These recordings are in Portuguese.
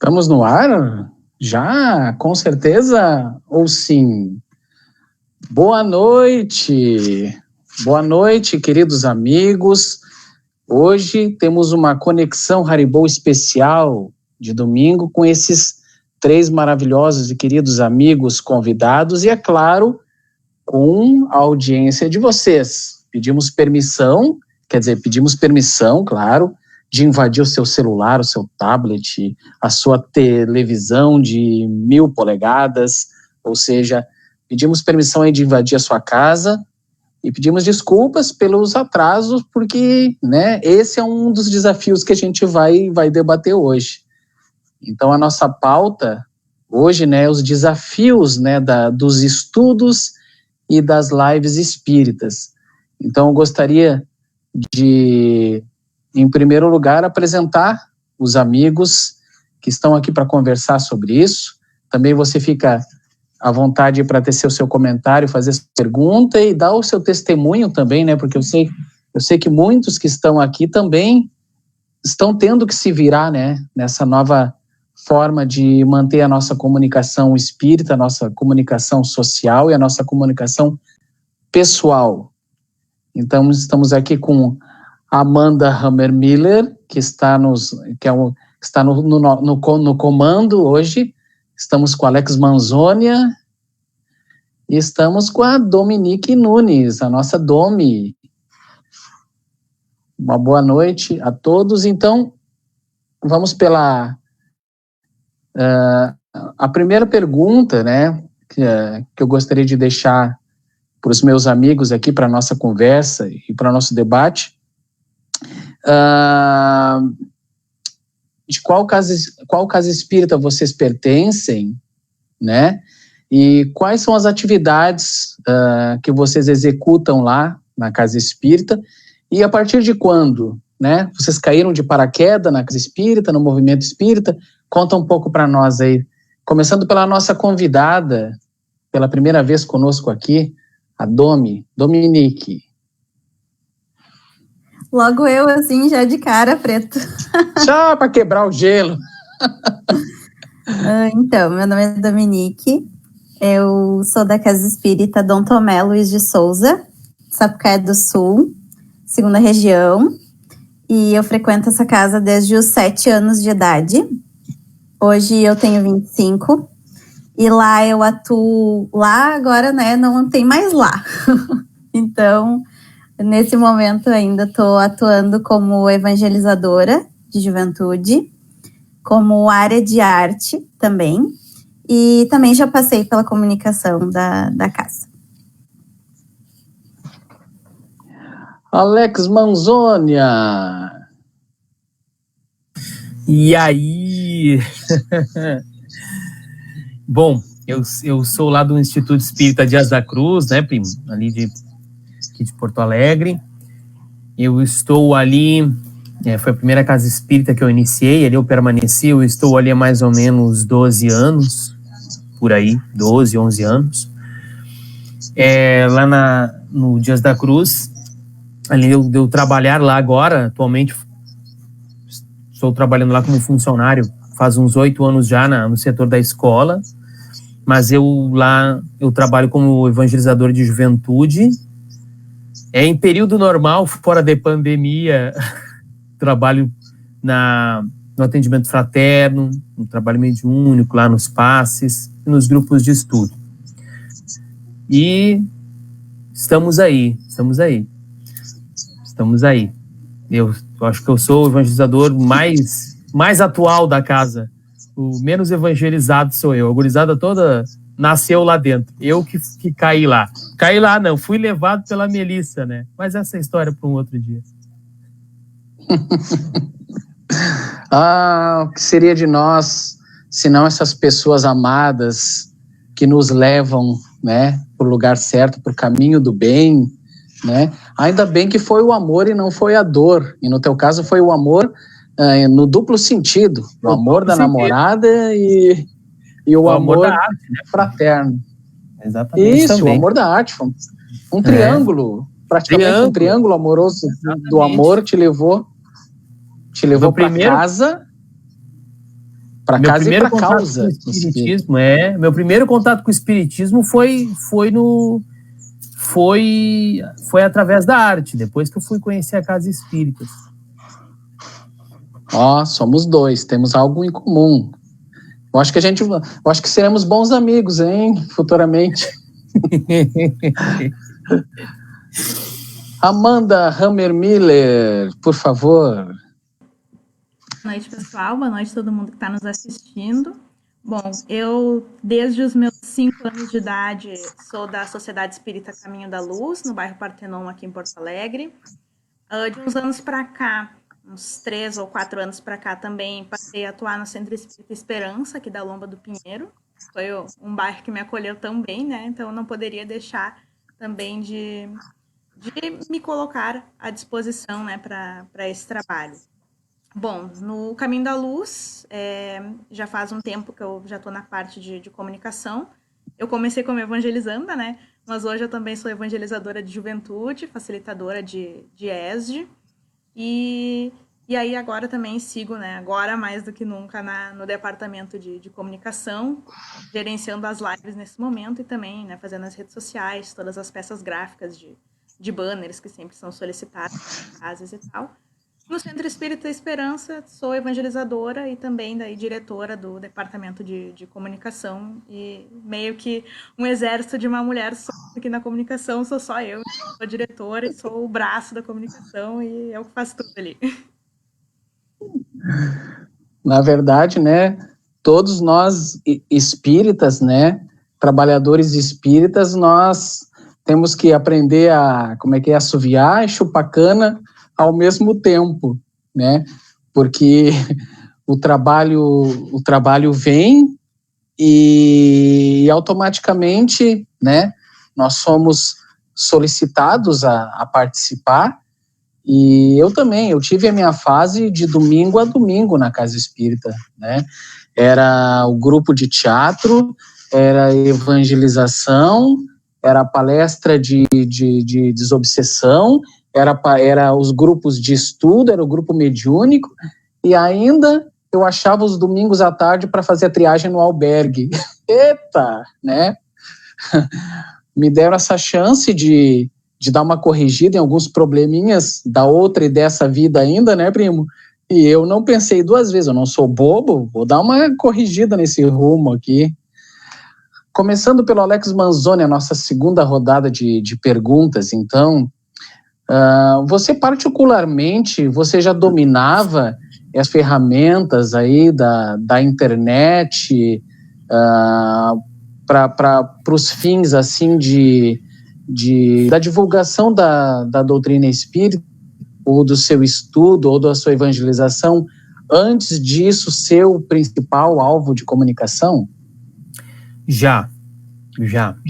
Estamos no ar? Já? Com certeza? Ou sim? Boa noite! Boa noite, queridos amigos. Hoje temos uma conexão Haribo especial de domingo com esses três maravilhosos e queridos amigos convidados e, é claro, com a audiência de vocês. Pedimos permissão, claro, de invadir o seu celular, o seu tablet, a sua televisão de 1000 polegadas, ou seja, pedimos permissão aí de invadir a sua casa e pedimos desculpas pelos atrasos, porque, né, esse é um dos desafios que a gente vai debater hoje. Então, a nossa pauta hoje, né, os desafios, né, dos estudos e das lives espíritas. Então, eu gostaria de, em primeiro lugar, apresentar os amigos que estão aqui para conversar sobre isso. Também você fica à vontade para tecer o seu comentário, fazer sua pergunta e dar o seu testemunho também, né? Porque eu sei que muitos que estão aqui também estão tendo que se virar, né? Nessa nova forma de manter a nossa comunicação espírita, a nossa comunicação social e a nossa comunicação pessoal. Então, estamos aqui com Amanda Hammermiller, que está no comando hoje. Estamos com Alex Manzonia e estamos com a Dominique Nunes, a nossa Domi. Uma boa noite a todos. Então, vamos pela a primeira pergunta, né, que eu gostaria de deixar para os meus amigos aqui, para a nossa conversa e para o nosso debate. De qual casa espírita vocês pertencem, né? E quais são as atividades que vocês executam lá na casa espírita? E a partir de quando, né? Vocês caíram de paraquedas na casa espírita, no movimento espírita? Conta um pouco para nós aí. Começando pela nossa convidada, pela primeira vez conosco aqui, a Dominique. Logo eu, assim, já de cara, Preto. Só para quebrar o gelo. Então, meu nome é Dominique, eu sou da Casa Espírita Dom Tomé Luiz de Souza, Sapucaia do Sul, 2ª região, e eu frequento essa casa desde os 7 anos de idade. Hoje eu tenho 25, e lá eu atuo, lá agora, né, não tem mais lá. Então, nesse momento ainda estou atuando como evangelizadora de juventude, como área de arte também, e também já passei pela comunicação da casa. Alex Manzonia. E aí? Bom, eu sou lá do Instituto Espírita Dias da Cruz, né, primo? Ali aqui de Porto Alegre. Eu estou ali, foi a primeira casa espírita que eu iniciei, ali eu permaneci, eu estou ali há mais ou menos 12 anos, por aí, 12, 11 anos. Lá no Dias da Cruz, ali eu trabalhar lá agora, atualmente, estou trabalhando lá como funcionário, faz uns 8 anos já no setor da escola, mas eu trabalho como evangelizador de juventude. Em período normal, fora da pandemia, trabalho no atendimento fraterno, no trabalho mediúnico, lá nos passes, nos grupos de estudo. E estamos aí. Eu acho que eu sou o evangelizador mais atual da casa. O menos evangelizado sou eu. A gurizada toda nasceu lá dentro. Eu que caí lá. Caí lá não, fui levado pela Melissa, né? Mas essa é história para um outro dia. O que seria de nós, se não essas pessoas amadas que nos levam, né, para o lugar certo, para o caminho do bem, né? Ainda bem que foi o amor e não foi a dor. E no teu caso foi o amor no duplo sentido. O amor da namorada e o amor da arte, né? Fraterno. Exatamente. Isso, também. O amor da arte. Um triângulo. Praticamente um triângulo amoroso. Do amor te levou para casa. Para casa e para causa. Meu primeiro contato com o espiritismo foi através da arte, depois que eu fui conhecer a Casa Espírita. Somos dois, temos algo em comum. Eu acho que seremos bons amigos, hein, futuramente. Amanda Hammermiller, por favor. Boa noite, pessoal. Boa noite a todo mundo que está nos assistindo. Bom, eu, desde os meus 5 anos de idade, sou da Sociedade Espírita Caminho da Luz, no bairro Partenon, aqui em Porto Alegre. De uns anos para cá, uns 3 ou 4 anos para cá, também passei a atuar no Centro Espírita Esperança, aqui da Lomba do Pinheiro. Foi um bairro que me acolheu também, né? Então eu não poderia deixar também de me colocar à disposição, né, para esse trabalho. Bom, no Caminho da Luz, já faz um tempo que eu já estou na parte de comunicação. Eu comecei como evangelizanda, né? Mas hoje eu também sou evangelizadora de juventude, facilitadora de ESD. E aí agora também sigo, né? Agora mais do que nunca no departamento de comunicação, gerenciando as lives nesse momento e também, né, fazendo as redes sociais, todas as peças gráficas de banners que sempre são solicitadas em casas e tal. No Centro Espírita Esperança, sou evangelizadora e também daí diretora do departamento de comunicação e meio que um exército de uma mulher só aqui na comunicação, sou só eu, sou diretora e sou o braço da comunicação e eu que faço tudo ali. Na verdade, né, todos nós espíritas, né, trabalhadores espíritas, nós temos que aprender a assoviar e chupar cana ao mesmo tempo, né? Porque o trabalho vem e automaticamente, né, nós somos solicitados a participar. E eu tive a minha fase de domingo a domingo na Casa Espírita, né? Era o grupo de teatro, era evangelização, era palestra de desobsessão, era os grupos de estudo, era o grupo mediúnico, e ainda eu achava os domingos à tarde para fazer a triagem no albergue. Eita, né? Me deram essa chance de dar uma corrigida em alguns probleminhas da outra e dessa vida ainda, né, primo? E eu não pensei 2 vezes, eu não sou bobo, vou dar uma corrigida nesse rumo aqui. Começando pelo Alex Manzoni, a nossa segunda rodada de perguntas, então, você particularmente, você já dominava as ferramentas aí da internet para os fins, assim, da divulgação da doutrina espírita, ou do seu estudo, ou da sua evangelização, antes disso ser o principal alvo de comunicação? Já.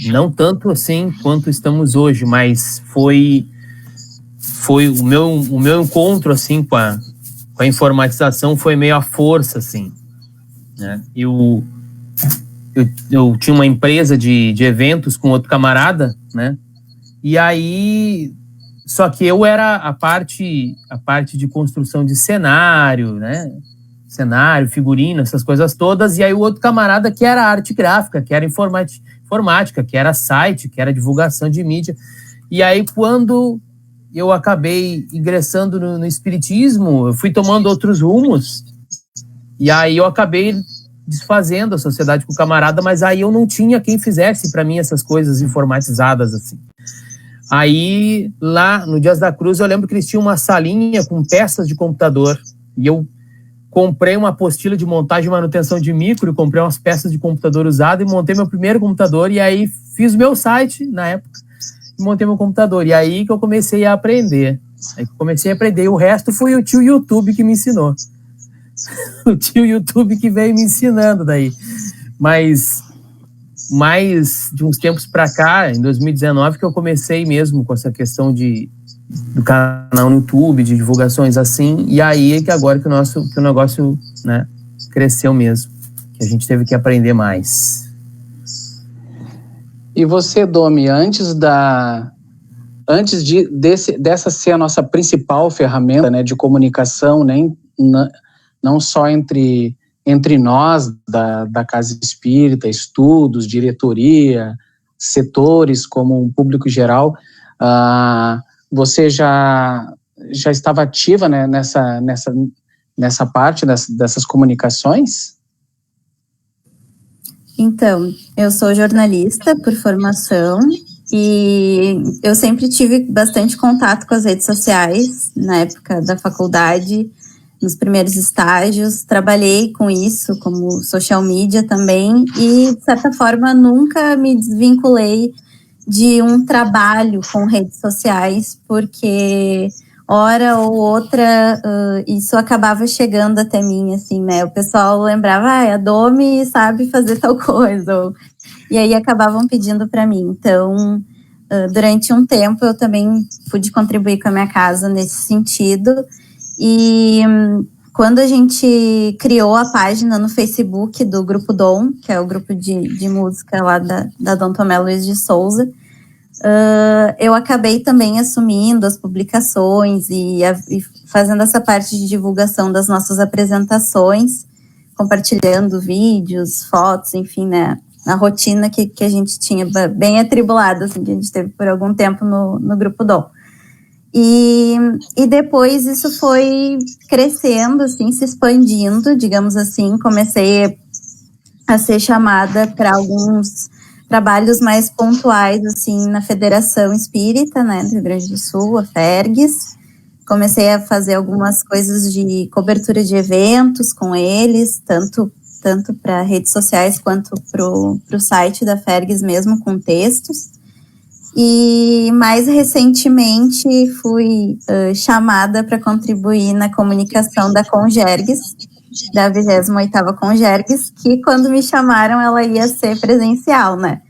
Não tanto assim quanto estamos hoje, mas foi o meu encontro, assim, com a informatização foi meio à força, assim, né? Eu tinha uma empresa de eventos com outro camarada, né? E aí, só que eu era a parte de construção de cenário, né? Cenário, figurino, essas coisas todas, e aí o outro camarada que era arte gráfica, que era informática, que era site, que era divulgação de mídia. E aí, quando eu acabei ingressando no espiritismo, eu fui tomando outros rumos, e aí eu acabei desfazendo a sociedade com o camarada, mas aí eu não tinha quem fizesse para mim essas coisas informatizadas, assim. Aí, lá no Dias da Cruz, eu lembro que eles tinham uma salinha com peças de computador, e eu comprei uma apostila de montagem e manutenção de micro, comprei umas peças de computador usado e montei meu primeiro computador, e aí fiz o meu site, na época, e montei meu computador, e aí que eu comecei a aprender. E o resto foi o tio YouTube que me ensinou. O tio YouTube que veio me ensinando daí. Mas mais de uns tempos para cá, em 2019, que eu comecei mesmo com essa questão do canal no YouTube, de divulgações assim, e aí que agora que o negócio, né, cresceu mesmo, que a gente teve que aprender mais. E você, Domi, dessa ser a nossa principal ferramenta, né, de comunicação, não só entre entre nós da Casa Espírita, estudos, diretoria, setores como um público geral, você já estava ativa, né, nessa parte dessas comunicações? Então, eu sou jornalista por formação e eu sempre tive bastante contato com as redes sociais na época da faculdade, nos primeiros estágios, trabalhei com isso como social media também e, de certa forma, nunca me desvinculei de um trabalho com redes sociais, porque hora ou outra isso acabava chegando até mim, assim, né? O pessoal lembrava, a Domi sabe fazer tal coisa, e aí acabavam pedindo para mim. Então, durante um tempo eu também pude contribuir com a minha casa nesse sentido, e quando a gente criou a página no Facebook do Grupo Dom, que é o grupo de música lá da Dom Tomé Luiz de Souza, eu acabei também assumindo as publicações e fazendo essa parte de divulgação das nossas apresentações, compartilhando vídeos, fotos, enfim, né, a rotina que a gente tinha bem atribulada, assim, que a gente teve por algum tempo no Grupo Dom. E depois isso foi crescendo, assim, se expandindo, digamos assim. Comecei a ser chamada para alguns trabalhos mais pontuais, assim, na Federação Espírita, né, do Rio Grande do Sul, a FERGS. Comecei a fazer algumas coisas de cobertura de eventos com eles, tanto para redes sociais quanto para o site da FERGS mesmo, com textos. E mais recentemente fui chamada para contribuir na comunicação da Congergues, da 28ª Congergues, que quando me chamaram ela ia ser presencial, né?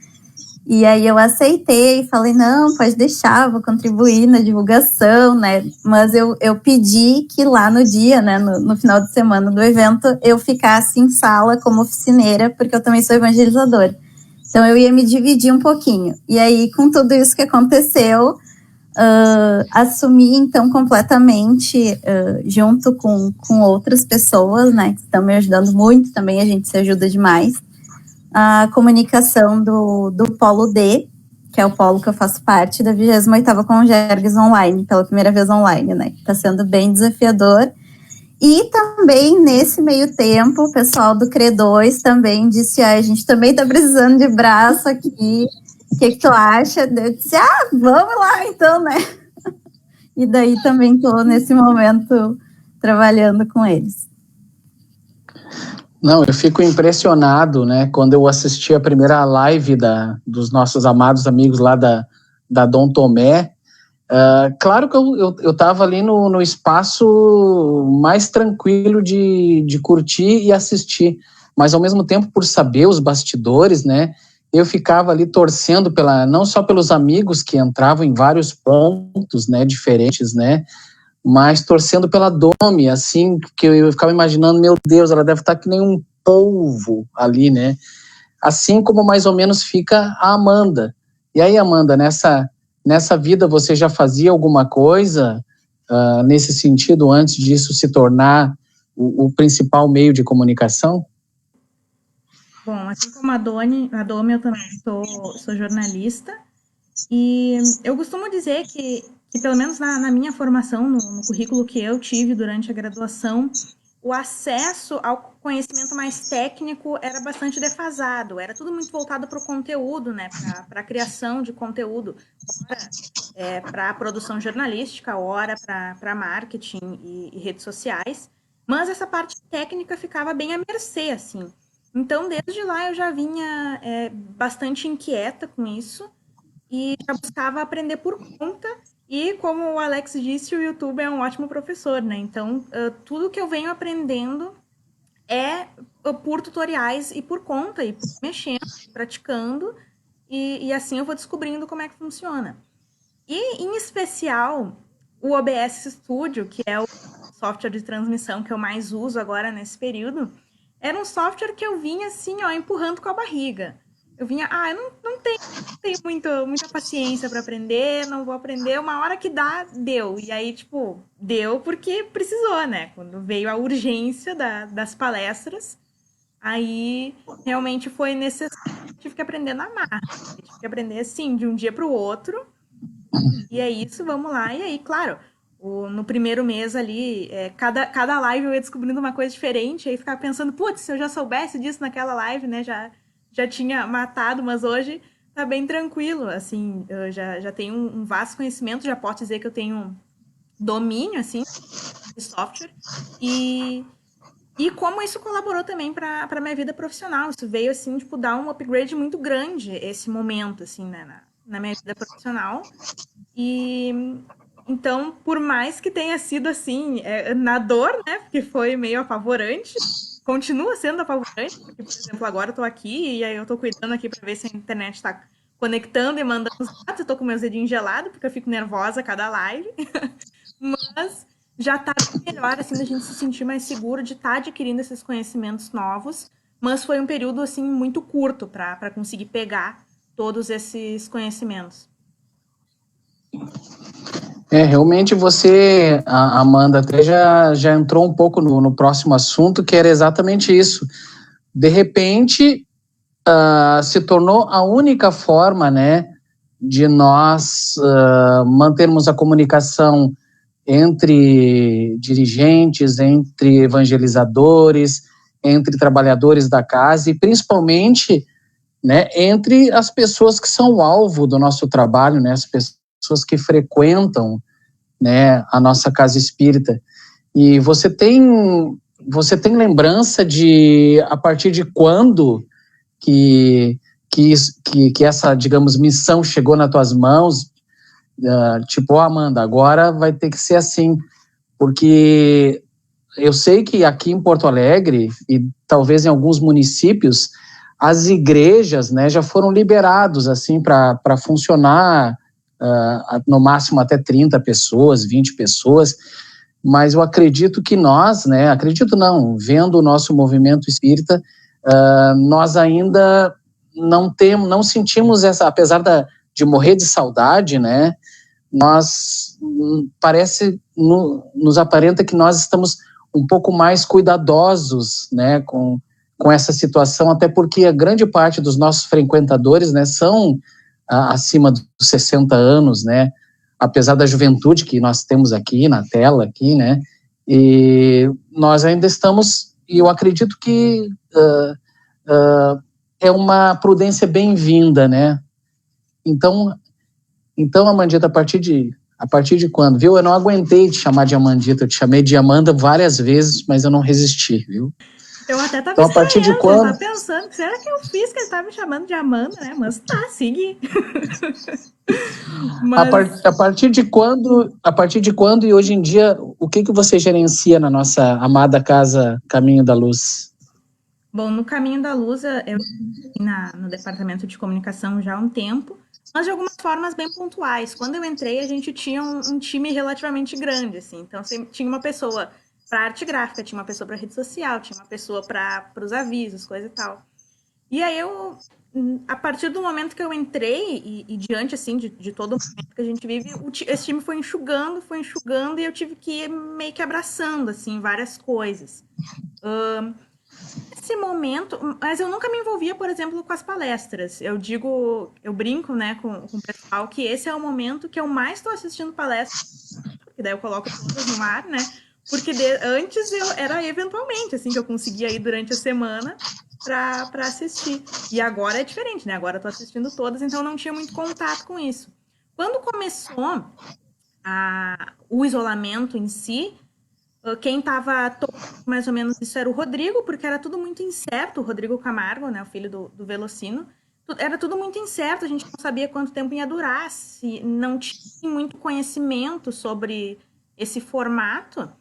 E aí eu aceitei, falei, não, pode deixar, vou contribuir na divulgação, né? Mas eu pedi que lá no dia, né, no final de semana do evento, eu ficasse em sala como oficineira, porque eu também sou evangelizadora. Então, eu ia me dividir um pouquinho. E aí, com tudo isso que aconteceu, assumi, então, completamente, junto com outras pessoas, né, que estão me ajudando muito, também a gente se ajuda demais, a comunicação do Polo D, que é o polo que eu faço parte, da 28ª Congergues online, pela primeira vez online, né, que está sendo bem desafiador. E também, nesse meio tempo, o pessoal do CRE2 também disse, a gente também está precisando de braço aqui, o que tu acha? Eu disse, vamos lá então, né? E daí também estou, nesse momento, trabalhando com eles. Não, eu fico impressionado, né, quando eu assisti a primeira live dos nossos amados amigos lá da Dom Tomé. Claro que eu estava ali no espaço mais tranquilo de curtir e assistir, mas ao mesmo tempo, por saber os bastidores, né, eu ficava ali torcendo não só pelos amigos que entravam em vários pontos, né, diferentes, né, mas torcendo pela Domi, assim, que eu ficava imaginando, meu Deus, ela deve estar que nem um polvo ali, né, assim como mais ou menos fica a Amanda. E aí, Amanda, nessa vida você já fazia alguma coisa nesse sentido antes disso se tornar o principal meio de comunicação? Bom, assim como a Domi, eu também sou jornalista, e eu costumo dizer que pelo menos na minha formação, no currículo que eu tive durante a graduação, o acesso ao conhecimento mais técnico era bastante defasado, era tudo muito voltado para o conteúdo, né, para a criação de conteúdo, para a produção jornalística, ora para marketing e redes sociais, mas essa parte técnica ficava bem à mercê, assim. Então, desde lá eu já vinha bastante inquieta com isso e já buscava aprender por conta. E, como o Alex disse, o YouTube é um ótimo professor, né? Então, tudo que eu venho aprendendo é por tutoriais e por conta, e mexendo, praticando, e assim eu vou descobrindo como é que funciona. E, em especial, o OBS Studio, que é o software de transmissão que eu mais uso agora nesse período, era um software que eu vinha assim, empurrando com a barriga. Eu vinha, eu não tenho muita paciência para aprender, não vou aprender, uma hora que dá, deu. E aí, deu porque precisou, né? Quando veio a urgência das palestras, aí realmente foi necessário, tive que aprender na marra, tive que aprender assim, de um dia para o outro, e é isso, vamos lá, e aí, claro, no primeiro mês ali, cada live eu ia descobrindo uma coisa diferente, aí ficava pensando, putz, se eu já soubesse disso naquela live, né, já tinha matado, mas hoje tá bem tranquilo, assim, eu já tenho um vasto conhecimento, já posso dizer que eu tenho domínio, assim, de software, e como isso colaborou também para a minha vida profissional, isso veio, assim, tipo, dar um upgrade muito grande, esse momento, assim, né, na minha vida profissional, e então, por mais que tenha sido assim, na dor, né? Porque foi meio apavorante, continua sendo apavorante, porque, por exemplo, agora eu tô aqui e aí eu tô cuidando aqui para ver se a internet tá conectando e mandando os dados, eu tô com meus dedinhos gelados, porque eu fico nervosa a cada live, mas já tá melhor, assim, da gente se sentir mais seguro de estar adquirindo esses conhecimentos novos, mas foi um período, assim, muito curto para conseguir pegar todos esses conhecimentos. Realmente você, Amanda, até já entrou um pouco no próximo assunto, que era exatamente isso. De repente, se tornou a única forma, né, de nós mantermos a comunicação entre dirigentes, entre evangelizadores, entre trabalhadores da casa e principalmente, né, entre as pessoas que são o alvo do nosso trabalho, né, as pessoas que frequentam, né, a nossa casa espírita. E você tem lembrança de a partir de quando que essa, digamos, missão chegou nas tuas mãos? Tipo, Amanda, agora vai ter que ser assim, porque eu sei que aqui em Porto Alegre e talvez em alguns municípios as igrejas, né, já foram liberados assim para funcionar no máximo até 30 pessoas, 20 pessoas, mas eu acredito que nós, né, acredito não, vendo o nosso movimento espírita, nós ainda não sentimos essa, apesar de morrer de saudade, né, nós nos aparenta que nós estamos um pouco mais cuidadosos, né, com essa situação, até porque a grande parte dos nossos frequentadores, né, são acima dos 60 anos, né, apesar da juventude que nós temos aqui na tela, aqui, né, e nós ainda estamos, e eu acredito que é uma prudência bem-vinda, né, então Amandita, a partir de quando, viu? Eu não aguentei te chamar de Amandita, eu te chamei de Amanda várias vezes, mas eu não resisti, viu? Eu até tava então, a partir de quando... tava pensando, será que eu fiz que ele tava me chamando de Amanda, né? Mas tá, segui. Mas... A partir de quando e hoje em dia, o que você gerencia na nossa amada casa Caminho da Luz? Bom, no Caminho da Luz, eu no departamento de comunicação já há um tempo, mas de algumas formas bem pontuais. Quando eu entrei, a gente tinha um time relativamente grande, assim. Então, tinha uma pessoa para arte gráfica, tinha uma pessoa para rede social, tinha uma pessoa para os avisos, coisa e tal. E aí a partir do momento que eu entrei e diante, assim, de todo o momento que a gente vive, esse time foi enxugando e eu tive que ir meio que abraçando, assim, várias coisas. Nesse momento, mas eu nunca me envolvia, por exemplo, com as palestras. Eu brinco, né, com o pessoal que esse é o momento que eu mais estou assistindo palestras, porque daí eu coloco todas no ar, né? Porque antes eu era eventualmente, assim, que eu conseguia ir durante a semana para assistir. E agora é diferente, né? Agora eu tô assistindo todas, então eu não tinha muito contato com isso. Quando começou o isolamento em si, quem estava mais ou menos isso era o Rodrigo, porque era tudo muito incerto, o Rodrigo Camargo, né, o filho do Velocino, era tudo muito incerto, a gente não sabia quanto tempo ia durar, se não tinha muito conhecimento sobre esse formato,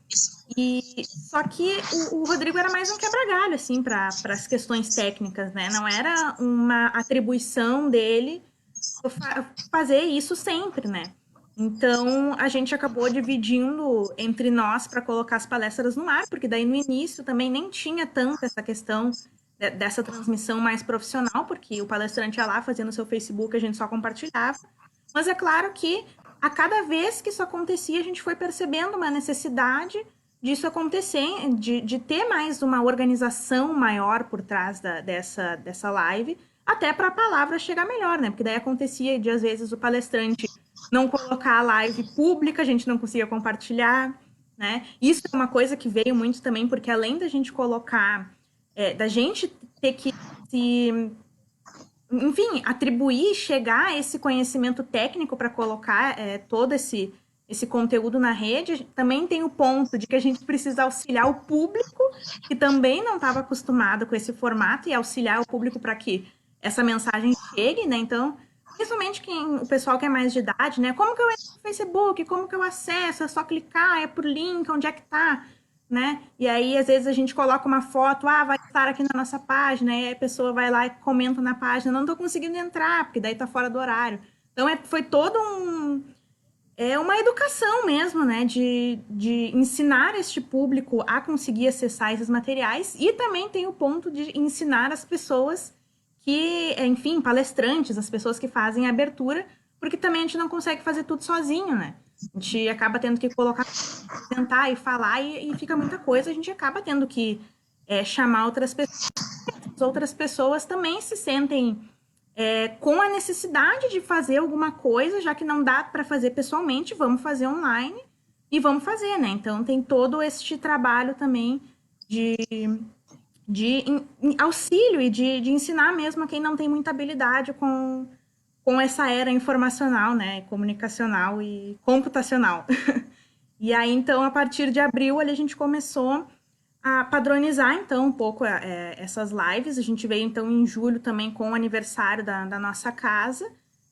e só que o Rodrigo era mais um quebra-galho, assim, para as questões técnicas, né, não era uma atribuição dele fazer isso sempre, né. Então, a gente acabou dividindo entre nós para colocar as palestras no ar, porque daí no início também nem tinha tanto essa questão dessa transmissão mais profissional, porque o palestrante ia lá fazendo seu Facebook, a gente só compartilhava. Mas é claro que a cada vez que isso acontecia, a gente foi percebendo uma necessidade disso acontecer, de ter mais uma organização maior por trás dessa live, até para a palavra chegar melhor, né? Porque daí acontecia de, às vezes, o palestrante não colocar a live pública, a gente não conseguia compartilhar, né? Isso é uma coisa que veio muito também, porque além da gente colocar, da gente ter que se, enfim, atribuir, chegar a esse conhecimento técnico para colocar todo esse conteúdo na rede, também tem o ponto de que a gente precisa auxiliar o público, que também não estava acostumado com esse formato, e auxiliar o público para que essa mensagem chegue, né? Então, principalmente o pessoal que é mais de idade, né? Como que eu entro no Facebook? Como que eu acesso? É só clicar? É por link? Onde é que tá? Né? E aí, às vezes, a gente coloca uma foto, vai estar aqui na nossa página, e aí a pessoa vai lá e comenta na página, não tô conseguindo entrar, porque daí tá fora do horário. Então, foi todo uma educação mesmo, né, de ensinar este público a conseguir acessar esses materiais, e também tem o ponto de ensinar as pessoas que, enfim, palestrantes, as pessoas que fazem a abertura, porque também a gente não consegue fazer tudo sozinho, né? A gente acaba tendo que tentar e falar, e fica muita coisa, a gente acaba tendo que chamar outras pessoas. As outras pessoas também se sentem com a necessidade de fazer alguma coisa, já que não dá para fazer pessoalmente, vamos fazer online e vamos fazer, né? Então tem todo este trabalho também de auxílio e de ensinar mesmo a quem não tem muita habilidade com essa era informacional, né? Comunicacional e computacional. E aí, então, a partir de abril, ali, a gente começou a padronizar, então, um pouco essas lives. A gente veio, então, em julho também com o aniversário da nossa casa,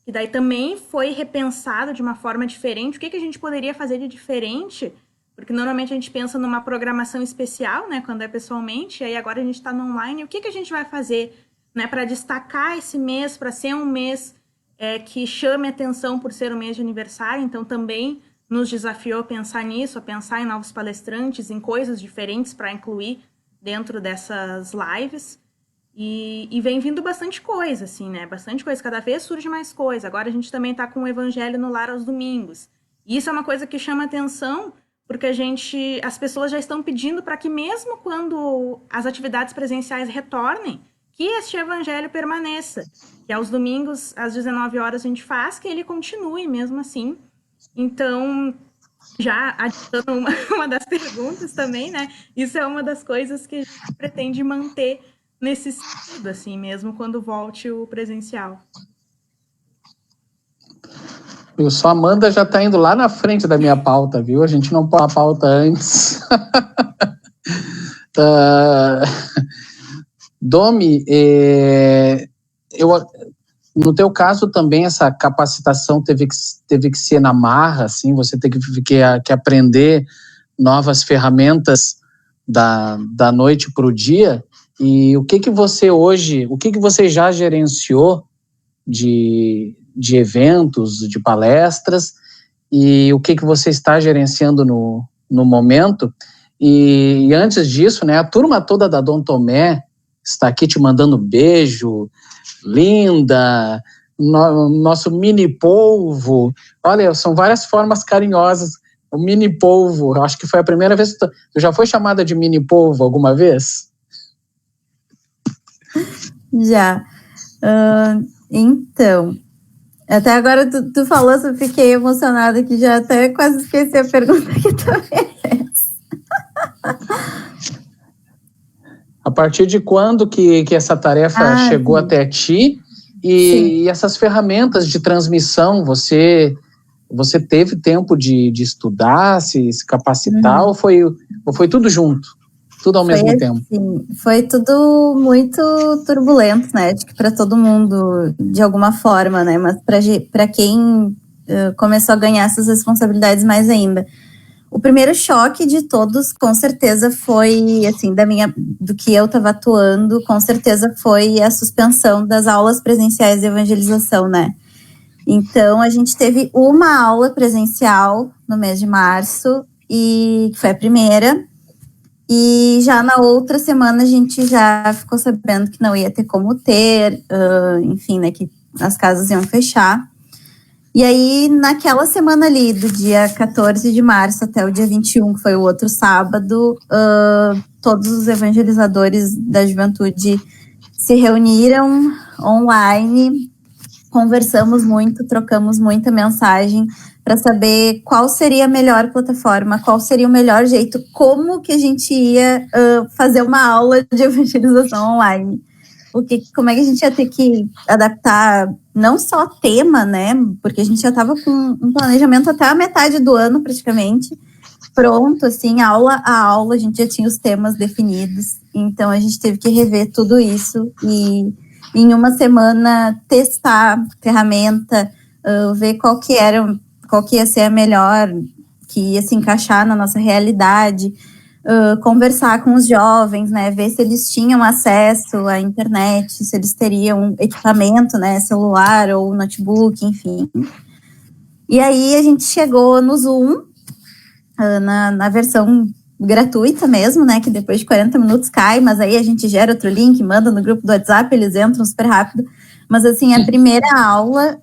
que daí também foi repensado de uma forma diferente. O que a gente poderia fazer de diferente? Porque normalmente a gente pensa numa programação especial, né, quando é pessoalmente, e aí agora a gente está no online. O que a gente vai fazer, né, para destacar esse mês, para ser um mês que chame atenção por ser um mês de aniversário? Então, também nos desafiou a pensar nisso, a pensar em novos palestrantes, em coisas diferentes para incluir dentro dessas lives. E vem vindo bastante coisa, assim, né? Bastante coisa. Cada vez surge mais coisa. Agora a gente também está com o Evangelho no Lar aos domingos. E isso é uma coisa que chama atenção, porque as pessoas já estão pedindo para que, mesmo quando as atividades presenciais retornem, que este Evangelho permaneça. Que aos domingos, às 19 horas, a gente faz, que ele continue mesmo assim. Então, já adiantando uma das perguntas também, né? Isso é uma das coisas que a gente pretende manter nesse sentido, assim, mesmo quando volte o presencial. Eu só a Amanda já está indo lá na frente da minha pauta, viu? A gente não põe a pauta antes. Domi, no teu caso também essa capacitação teve que ser na marra, assim, você teve que aprender novas ferramentas da noite para o dia. E o que você já gerenciou de eventos, de palestras, e o que você está gerenciando no momento? E antes disso, né, a turma toda da Dom Tomé está aqui te mandando beijo, linda, nosso mini polvo. Olha, são várias formas carinhosas. O mini polvo, eu acho que foi a primeira vez que tu já foi chamada de mini polvo alguma vez? Já. Então, até agora tu falou, eu fiquei emocionada que já até quase esqueci a pergunta que tu fez. A partir de quando que essa tarefa chegou até ti? E essas ferramentas de transmissão, você teve tempo de estudar, se capacitar, ou foi tudo junto? Tudo ao mesmo tempo? Foi tudo muito turbulento, né? Acho que para todo mundo, de alguma forma, né? Mas para quem começou a ganhar essas responsabilidades mais ainda. O primeiro choque de todos, com certeza, foi, assim, do que eu estava atuando, com certeza foi a suspensão das aulas presenciais de evangelização, né? Então, a gente teve uma aula presencial no mês de março, que foi a primeira, e já na outra semana a gente já ficou sabendo que não ia ter como ter, enfim, né, que as casas iam fechar. E aí, naquela semana ali, do dia 14 de março até o dia 21, que foi o outro sábado, todos os evangelizadores da juventude se reuniram online, conversamos muito, trocamos muita mensagem para saber qual seria a melhor plataforma, qual seria o melhor jeito, como que a gente ia fazer uma aula de evangelização online. Como é que a gente ia ter que adaptar não só tema, né? Porque a gente já estava com um planejamento até a metade do ano, praticamente, pronto, assim, aula a aula, a gente já tinha os temas definidos. Então, a gente teve que rever tudo isso e, em uma semana, testar ferramenta, ver qual que ia ser a melhor, que ia se encaixar na nossa realidade, conversar com os jovens, né, ver se eles tinham acesso à internet, se eles teriam equipamento, né, celular ou notebook, enfim. E aí a gente chegou no Zoom, na versão gratuita mesmo, né, que depois de 40 minutos cai, mas aí a gente gera outro link, manda no grupo do WhatsApp, eles entram super rápido. Mas assim, a primeira aula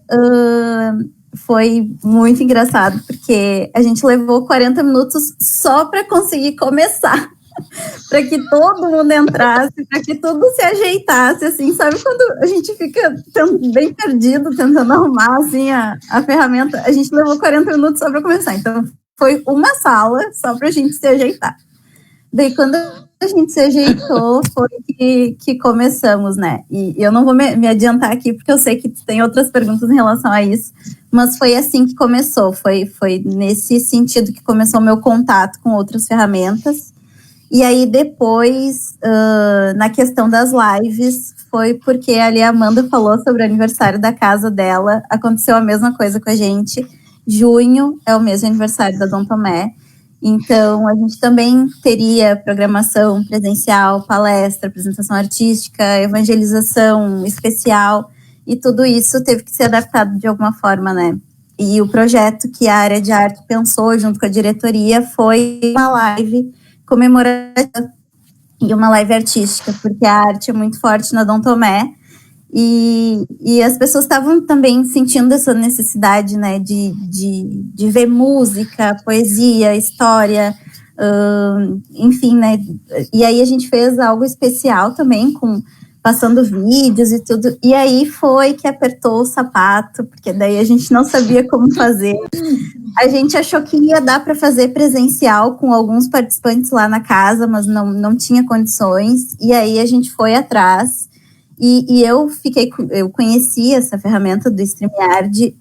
foi muito engraçado, porque a gente levou 40 minutos só para conseguir começar, para que todo mundo entrasse, para que tudo se ajeitasse, assim, sabe quando a gente fica bem perdido, tentando arrumar, assim, a ferramenta. A gente levou 40 minutos só para começar, então foi uma sala só para a gente se ajeitar. Daí, quando a gente se ajeitou, foi que começamos, né? E eu não vou me adiantar aqui, porque eu sei que tem outras perguntas em relação a isso, mas foi assim que começou, foi nesse sentido que começou o meu contato com outras ferramentas. E aí, depois, na questão das lives, foi porque ali a Amanda falou sobre o aniversário da casa dela, aconteceu a mesma coisa com a gente. Junho é o mês de aniversário da Dom Tomé, então a gente também teria programação presencial, palestra, apresentação artística, evangelização especial, e tudo isso teve que ser adaptado de alguma forma, né? E o projeto que a área de arte pensou junto com a diretoria foi uma live comemorativa e uma live artística, porque a arte é muito forte na Dom Tomé, e as pessoas estavam também sentindo essa necessidade, né, de ver música, poesia, história, enfim, né, e aí a gente fez algo especial também, passando vídeos e tudo, e aí foi que apertou o sapato, porque daí a gente não sabia como fazer. A gente achou que ia dar para fazer presencial com alguns participantes lá na casa, mas não tinha condições, e aí a gente foi atrás. E eu conheci essa ferramenta do StreamYard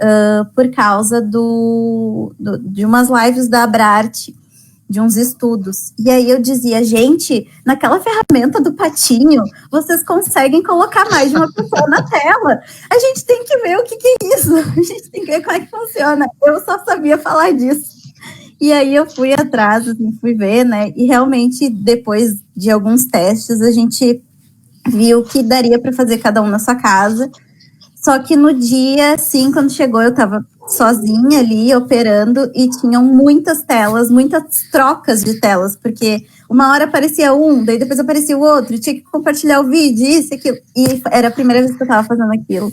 por causa de umas lives da Abrarte, de uns estudos. E aí eu dizia, gente, naquela ferramenta do patinho, vocês conseguem colocar mais de uma pessoa na tela. A gente tem que ver o que é isso. A gente tem que ver como é que funciona. Eu só sabia falar disso. E aí eu fui atrás, assim, fui ver, né? E realmente, depois de alguns testes, a gente viu que daria para fazer cada um na sua casa. Só que no dia, assim, quando chegou, eu estava sozinha ali, operando, e tinham muitas telas, muitas trocas de telas, porque uma hora aparecia um, daí depois aparecia o outro, tinha que compartilhar o vídeo, isso, aquilo, e era a primeira vez que eu estava fazendo aquilo.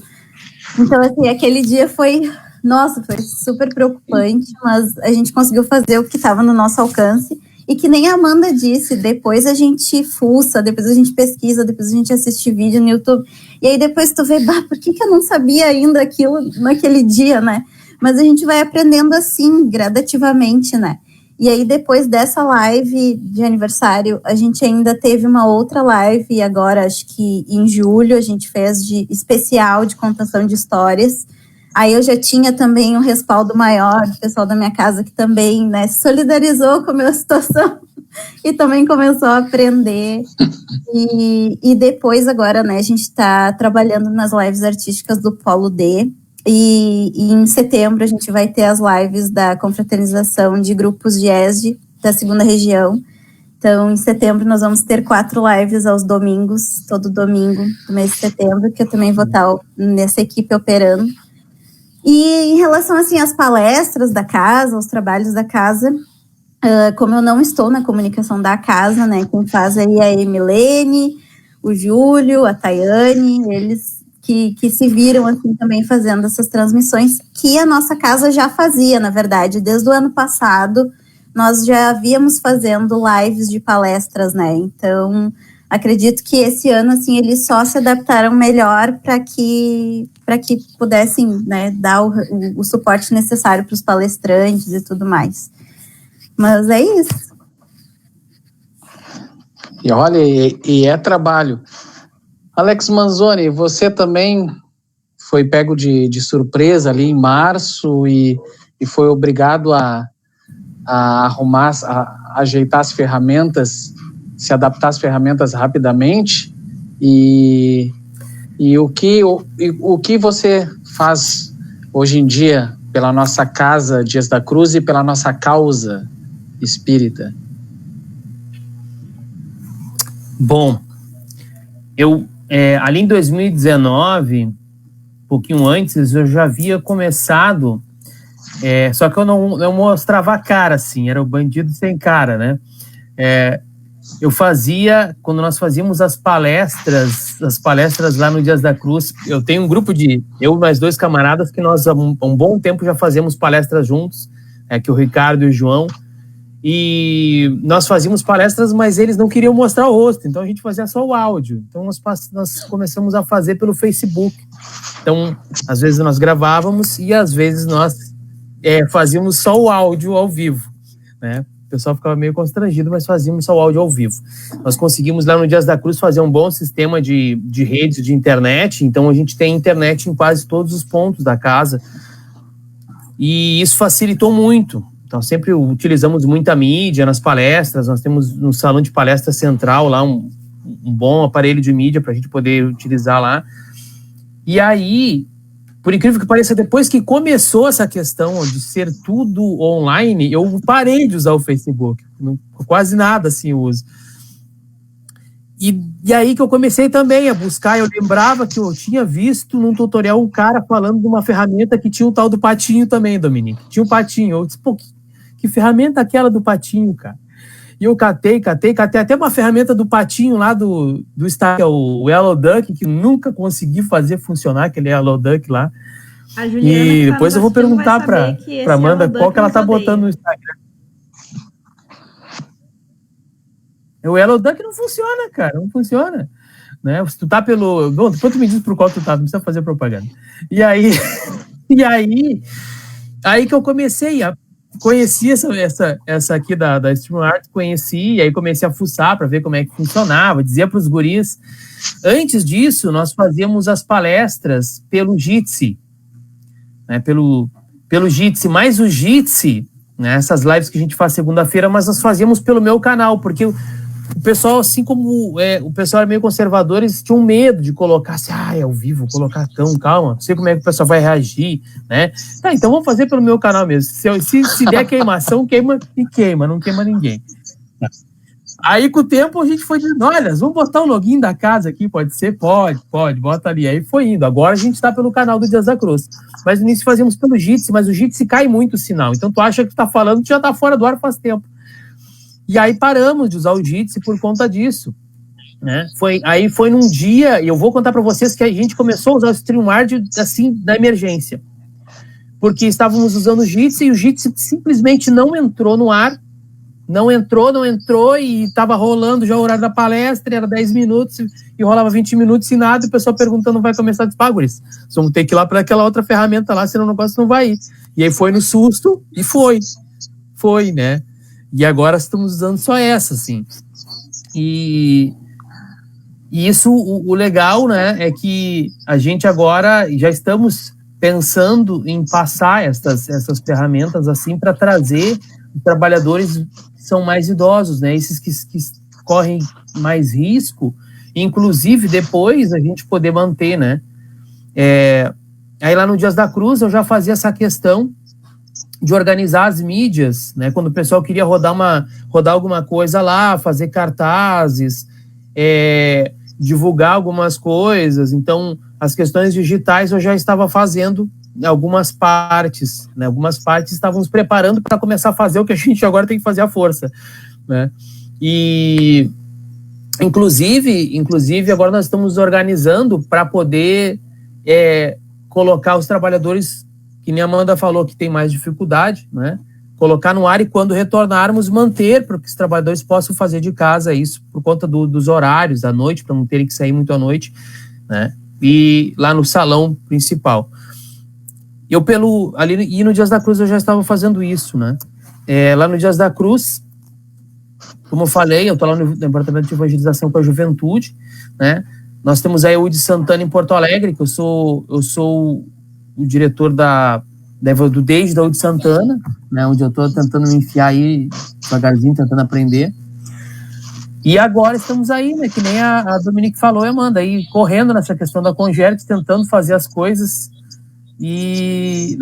Então, assim, aquele dia foi super preocupante, mas a gente conseguiu fazer o que estava no nosso alcance. E que nem a Amanda disse, depois a gente fuça, depois a gente pesquisa, depois a gente assiste vídeo no YouTube, e aí depois tu vê, por que eu não sabia ainda aquilo naquele dia, né? Mas a gente vai aprendendo assim, gradativamente, né? E aí depois dessa live de aniversário, a gente ainda teve uma outra live, agora acho que em julho a gente fez de especial de contação de histórias. Aí eu já tinha também um respaldo maior do pessoal da minha casa que também, né, se solidarizou com a minha situação e também começou a aprender. E depois agora, né, a gente está trabalhando nas lives artísticas do Polo D, e em setembro a gente vai ter as lives da confraternização de grupos de ESD da 2ª região. Então, em setembro nós vamos ter 4 lives aos domingos, todo domingo do mês de setembro, que eu também vou estar nessa equipe operando. E em relação, assim, às palestras da casa, aos trabalhos da casa, como eu não estou na comunicação da casa, né, quem faz aí é a Emilene, o Júlio, a Tayane, eles que se viram assim também fazendo essas transmissões, que a nossa casa já fazia, na verdade, desde o ano passado, nós já havíamos fazendo lives de palestras, né? Então, acredito que esse ano, assim, eles só se adaptaram melhor para que pudessem, né, dar o suporte necessário para os palestrantes e tudo mais. Mas é isso. E olha, e é trabalho. Alex Manzoni, você também foi pego de surpresa ali em março e foi obrigado a arrumar, a ajeitar as ferramentas, se adaptar às ferramentas rapidamente. E o que você faz hoje em dia pela nossa casa Dias da Cruz e pela nossa causa espírita? Bom, eu ali em 2019, um pouquinho antes, eu já havia começado, só que eu não mostrava a cara, assim, era o bandido sem cara, né? Eu fazia, quando nós fazíamos as palestras lá no Dias da Cruz, eu tenho um grupo eu e mais 2 camaradas que nós há um bom tempo já fazemos palestras juntos, que o Ricardo e o João, e nós fazíamos palestras, mas eles não queriam mostrar o rosto, então a gente fazia só o áudio. Então nós começamos a fazer pelo Facebook. Então, às vezes nós gravávamos e às vezes nós fazíamos só o áudio ao vivo, né? O pessoal ficava meio constrangido, mas fazíamos só o áudio ao vivo. Nós conseguimos lá no Dias da Cruz fazer um bom sistema de redes de internet, então a gente tem internet em quase todos os pontos da casa e isso facilitou muito. Então, sempre utilizamos muita mídia nas palestras, nós temos no salão de palestra central lá um bom aparelho de mídia para a gente poder utilizar lá. E aí, por incrível que pareça, depois que começou essa questão de ser tudo online, eu parei de usar o Facebook, quase nada assim eu uso. E aí que eu comecei também a buscar, eu lembrava que eu tinha visto num tutorial um cara falando de uma ferramenta que tinha o tal do patinho também, Dominique. Tinha um patinho, eu disse, pô, que ferramenta aquela do patinho, cara? E eu catei até uma ferramenta do patinho lá do Instagram, que é o Yellow Duck, que nunca consegui fazer funcionar, aquele Yellow Duck lá. A Juliana, e depois eu vou perguntar pra Amanda qual que ela tá botando no Instagram. O Yellow Duck não funciona, cara, não funciona. Né? Se tu tá pelo... Bom, depois tu me diz por qual tu tá, não precisa fazer propaganda. E aí que eu comecei a conheci essa aqui da StreamYard, conheci, e aí comecei a fuçar para ver como é que funcionava, dizia para os guris. Antes disso, nós fazíamos as palestras pelo Jitsi, né, pelo Jitsi, mais o Jitsi, né, essas lives que a gente faz segunda-feira, mas nós fazíamos pelo meu canal, porque o pessoal, assim como o pessoal era meio conservador, eles tinham medo de colocar assim, é ao vivo, colocar tão, calma, não sei como é que o pessoal vai reagir, né? Tá, então vamos fazer pelo meu canal mesmo. Se der queimação, queima e queima, não queima ninguém. Aí, com o tempo, a gente foi dizendo, olha, vamos botar o login da casa aqui, pode ser? Pode, bota ali. Aí foi indo. Agora a gente está pelo canal do Dias da Cruz. Mas no início fazíamos pelo Jitsi, mas o Jitsi cai muito o sinal. Então tu acha que tu tá falando, tu já tá fora do ar faz tempo. E aí paramos de usar o Jitsi por conta disso, né? Foi num dia, e eu vou contar para vocês que a gente começou a usar o StreamYard assim, da emergência. Porque estávamos usando o Jitsi e o Jitsi simplesmente não entrou no ar, não entrou e estava rolando já o horário da palestra, era 10 minutos e rolava 20 minutos e nada, e o pessoal perguntando, vai começar a dispagores. Vamos ter que ir lá para aquela outra ferramenta lá, senão o negócio não vai ir. E aí foi no susto e foi, né? E agora estamos usando só essa, assim. E isso, o legal, né, é que a gente agora já estamos pensando em passar essas ferramentas, assim, para trazer trabalhadores que são mais idosos, né, esses que correm mais risco, inclusive depois a gente poder manter, né. Aí lá no Dias da Cruz eu já fazia essa questão de organizar as mídias, né? Quando o pessoal queria rodar alguma coisa lá, fazer cartazes, divulgar algumas coisas. Então, as questões digitais eu já estava fazendo algumas partes, né? Algumas partes estávamos preparando para começar a fazer o que a gente agora tem que fazer à força, né? E, inclusive, agora nós estamos organizando para poder colocar os trabalhadores, que nem a Amanda falou, que tem mais dificuldade, né? Colocar no ar e quando retornarmos, manter para que os trabalhadores possam fazer de casa isso, por conta dos horários da noite, para não terem que sair muito à noite, né? E lá no salão principal. E no Dias da Cruz eu já estava fazendo isso, né? Lá no Dias da Cruz, como eu falei, eu estou lá no Departamento de Evangelização para a Juventude, né? Nós temos aí o UD Santana em Porto Alegre, que eu sou o diretor do DEIS da UD Santana, né, onde eu estou tentando me enfiar aí devagarzinho, tentando aprender. E agora estamos aí, né, que nem a Dominique falou, Amanda, aí correndo nessa questão da Congérix, tentando fazer as coisas e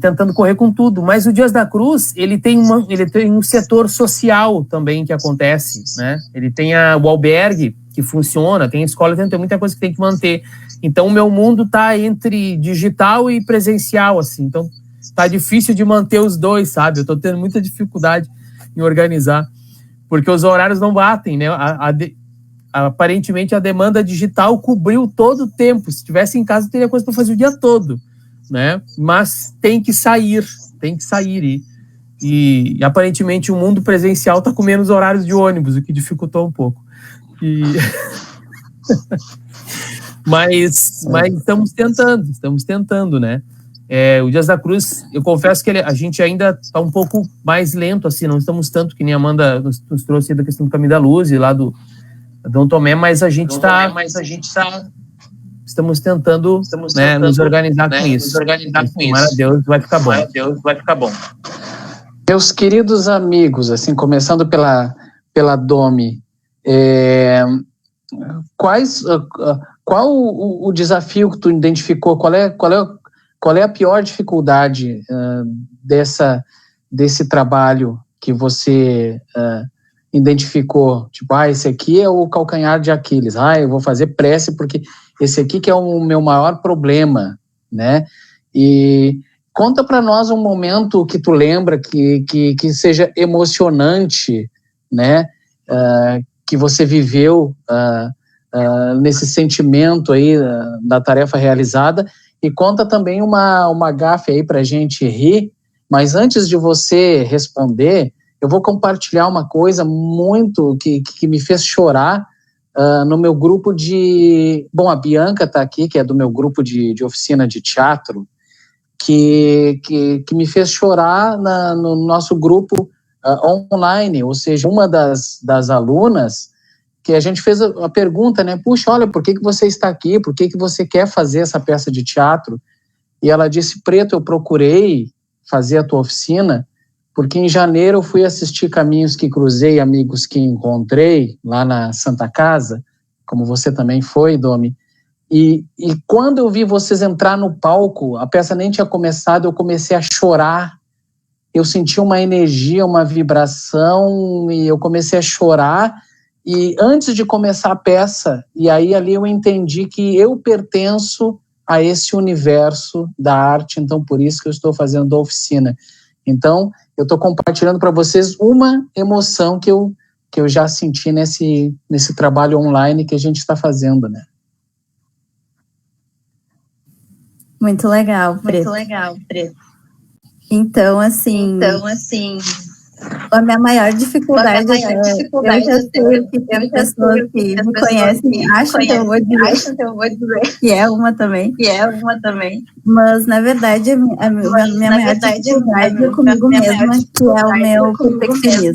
tentando correr com tudo. Mas o Dias da Cruz, ele tem um setor social também que acontece, né? Ele tem o albergue que funciona, tem a escola, tem muita coisa que tem que manter. Então, o meu mundo está entre digital e presencial, assim. Então, tá difícil de manter os dois, sabe? Eu estou tendo muita dificuldade em organizar, porque os horários não batem, né? Aparentemente, a demanda digital cobriu todo o tempo. Se estivesse em casa, teria coisa para fazer o dia todo, né? Mas tem que sair. E aparentemente, o mundo presencial está com menos horários de ônibus, o que dificultou um pouco. Mas estamos tentando, né? O Dias da Cruz, eu confesso que a gente ainda está um pouco mais lento, assim, não estamos tanto que nem a Amanda nos trouxe da questão do Caminho da Luz e lá do Dom Tomé, mas a gente está estamos tentando, né, nos organizar com isso. Tomara Deus, vai ficar bom. Meus queridos amigos, assim, começando pela Domi, qual o desafio que tu identificou? Qual é a pior dificuldade desse trabalho que você identificou? Tipo, esse aqui é o calcanhar de Aquiles. Eu vou fazer prece porque esse aqui que é o meu maior problema, né? E conta para nós um momento que tu lembra que seja emocionante, né? Que você viveu nesse sentimento aí da tarefa realizada, e conta também uma gafe aí pra gente rir, mas antes de você responder, eu vou compartilhar uma coisa muito que me fez chorar no meu grupo a Bianca tá aqui, que é do meu grupo de oficina de teatro, que me fez chorar no nosso grupo online, ou seja, uma das alunas, que a gente fez a pergunta, né, puxa, olha, por que você está aqui, por que você quer fazer essa peça de teatro? E ela disse, Preto, eu procurei fazer a tua oficina, porque em janeiro eu fui assistir Caminhos que Cruzei, Amigos que Encontrei, lá na Santa Casa, como você também foi, Domi, e quando eu vi vocês entrar no palco, a peça nem tinha começado, eu comecei a chorar. Eu senti uma energia, uma vibração, e eu comecei a chorar, e antes de começar a peça, e aí ali eu entendi que eu pertenço a esse universo da arte, então por isso que eu estou fazendo a oficina. Então, eu estou compartilhando para vocês uma emoção que eu já senti nesse trabalho online que a gente está fazendo, né? Muito legal, Preto. Então, assim, a minha maior dificuldade, eu já sei que tem pessoas que me conhecem, acham que eu vou dizer que é uma também. Mas, na verdade, a minha maior dificuldade é comigo mesma, que é o meu perfeccionismo.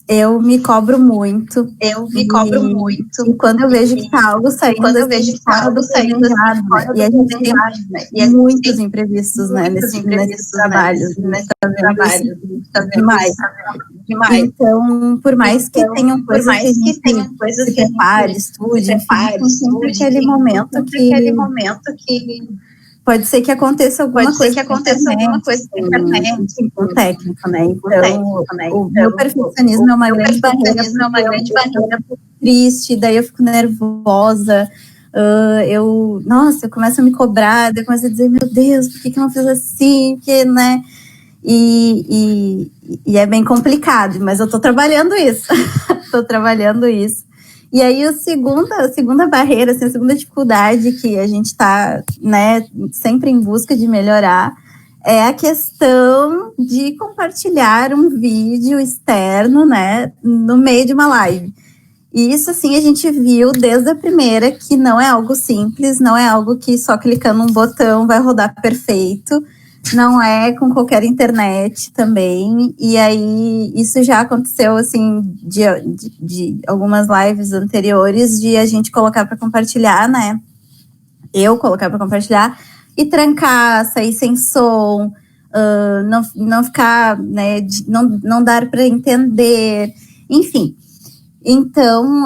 Eu me cobro muito. E quando eu vejo que tá algo saindo, e a gente tem muitos imprevistos, né, nesses trabalhos. Demais. Então, por mais que tenham coisas que a gente se prepare, estude, enfim, sempre aquele momento que pode ser que aconteça alguma coisa com o técnico, né? Então, o meu perfeccionismo é uma grande barreira, eu fico triste, daí eu fico nervosa, eu começo a me cobrar, daí eu começo a dizer, meu Deus, por que eu não fiz assim, né? E é bem complicado, mas eu tô trabalhando isso, E aí a segunda barreira, assim, a segunda dificuldade que a gente está, né, sempre em busca de melhorar é a questão de compartilhar um vídeo externo, né, no meio de uma live. E isso, assim, a gente viu desde a primeira que não é algo simples, não é algo que só clicando um botão vai rodar perfeito, não é com qualquer internet também. E aí, isso já aconteceu, assim, de algumas lives anteriores, de a gente colocar para compartilhar, né? Eu colocar para compartilhar e trancar, sair sem som, não ficar, né? Não dar para entender, enfim. Então,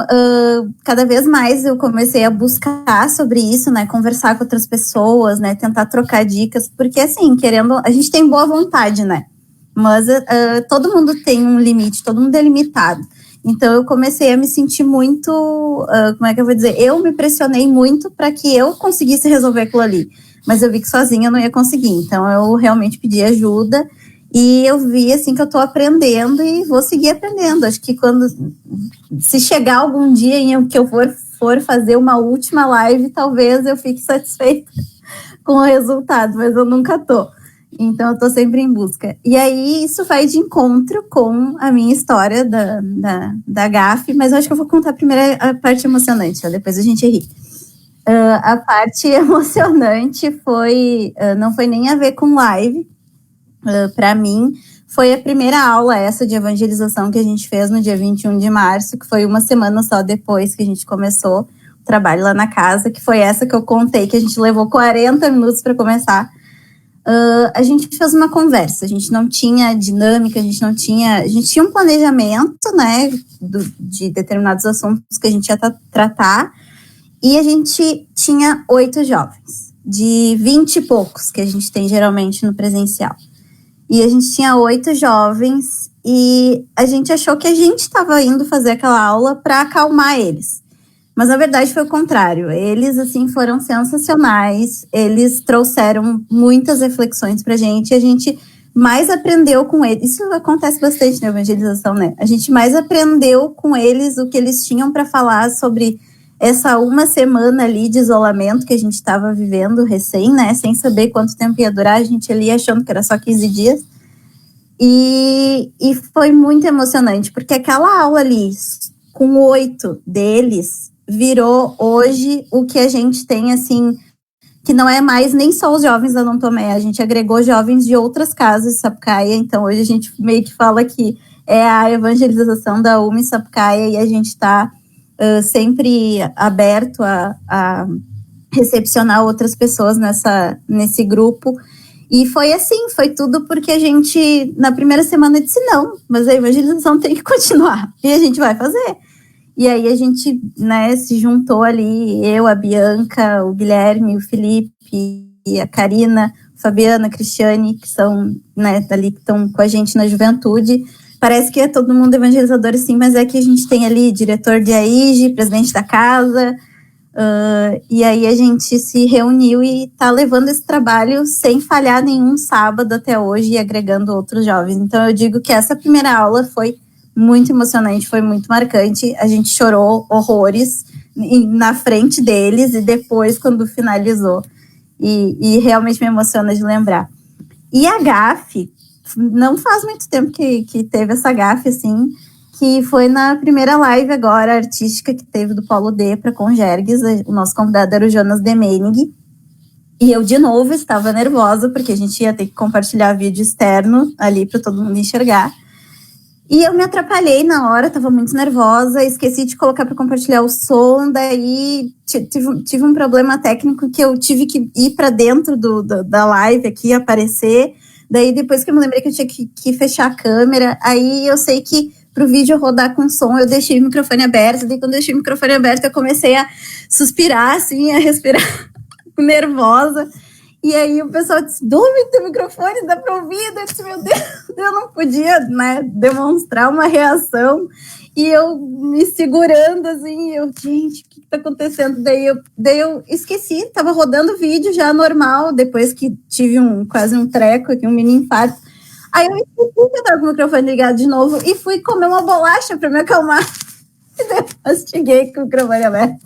cada vez mais eu comecei a buscar sobre isso, né, conversar com outras pessoas, né, tentar trocar dicas, porque assim, a gente tem boa vontade, né, mas todo mundo tem um limite, todo mundo é limitado. Então, eu comecei a me sentir muito, como é que eu vou dizer, eu me pressionei muito para que eu conseguisse resolver aquilo ali, mas eu vi que sozinha eu não ia conseguir, então eu realmente pedi ajuda. E eu vi, assim, que eu tô aprendendo e vou seguir aprendendo. Acho que se chegar algum dia em que eu for fazer uma última live, talvez eu fique satisfeita com o resultado, mas eu nunca tô. Então, eu tô sempre em busca. E aí, isso vai de encontro com a minha história da GAF, mas eu acho que eu vou contar primeiro a parte emocionante, ó, depois a gente ri. A parte emocionante não foi nem a ver com live. Para mim, foi a primeira aula essa de evangelização que a gente fez no dia 21 de março, que foi uma semana só depois que a gente começou o trabalho lá na casa, que foi essa que eu contei, que a gente levou 40 minutos para começar. A gente fez uma conversa, a gente não tinha dinâmica, a gente tinha um planejamento, né, de determinados assuntos que a gente ia tratar, e a gente tinha 8 jovens, de 20 e poucos, que a gente tem geralmente no presencial. E a gente tinha 8 jovens e a gente achou que a gente estava indo fazer aquela aula para acalmar eles. Mas, na verdade, foi o contrário. Eles, assim, foram sensacionais. Eles trouxeram muitas reflexões para a gente mais aprendeu com eles. Isso acontece bastante na evangelização, né? A gente mais aprendeu com eles o que eles tinham para falar sobre essa uma semana ali de isolamento que a gente estava vivendo recém, né, sem saber quanto tempo ia durar, a gente ali achando que era só 15 dias, e foi muito emocionante, porque aquela aula ali, com 8 deles, virou hoje o que a gente tem, assim, que não é mais nem só os jovens da Dom Tomé, a gente agregou jovens de outras casas de Sapucaia, então hoje a gente meio que fala que é a evangelização da UME Sapucaia, e a gente está sempre aberto a recepcionar outras pessoas nesse grupo. E foi assim, foi tudo porque a gente, na primeira semana, disse não, mas a evangelização tem que continuar, e a gente vai fazer. E aí a gente, né, se juntou ali, eu, a Bianca, o Guilherme, o Felipe, a Karina, a Fabiana, a Cristiane, que são, né, ali que estão com a gente na juventude. Parece que é todo mundo evangelizador, sim, mas é que a gente tem ali diretor de AIGE, presidente da casa, e aí a gente se reuniu e está levando esse trabalho sem falhar nenhum sábado até hoje e agregando outros jovens. Então eu digo que essa primeira aula foi muito emocionante, foi muito marcante, a gente chorou horrores na frente deles e depois quando finalizou, e realmente me emociona de lembrar. E a GAF, não faz muito tempo que teve essa GAF, assim, que foi na primeira live agora, artística, que teve do Paulo D para Congergues. O nosso convidado era o Jonas Demenig. E eu, de novo, estava nervosa, porque a gente ia ter que compartilhar vídeo externo ali para todo mundo enxergar. E eu me atrapalhei na hora, estava muito nervosa, esqueci de colocar para compartilhar o som, daí tive um problema técnico que eu tive que ir para dentro da live aqui, aparecer. Daí, depois que eu me lembrei que eu tinha que fechar a câmera, aí eu sei que pro vídeo rodar com som, eu deixei o microfone aberto. Daí, quando eu deixei o microfone aberto, eu comecei a suspirar, assim, a respirar nervosa. E aí o pessoal disse, dorme teu microfone, dá pra ouvir. Eu disse, meu Deus, eu não podia, né, demonstrar uma reação. E eu me segurando, assim, gente, o que tá acontecendo? Daí eu esqueci, tava rodando o vídeo já normal, depois que tive quase um treco aqui, um mini infarto. Aí eu esqueci que eu tava com o microfone ligado de novo e fui comer uma bolacha pra me acalmar. Mastiguei com o microfone aberto.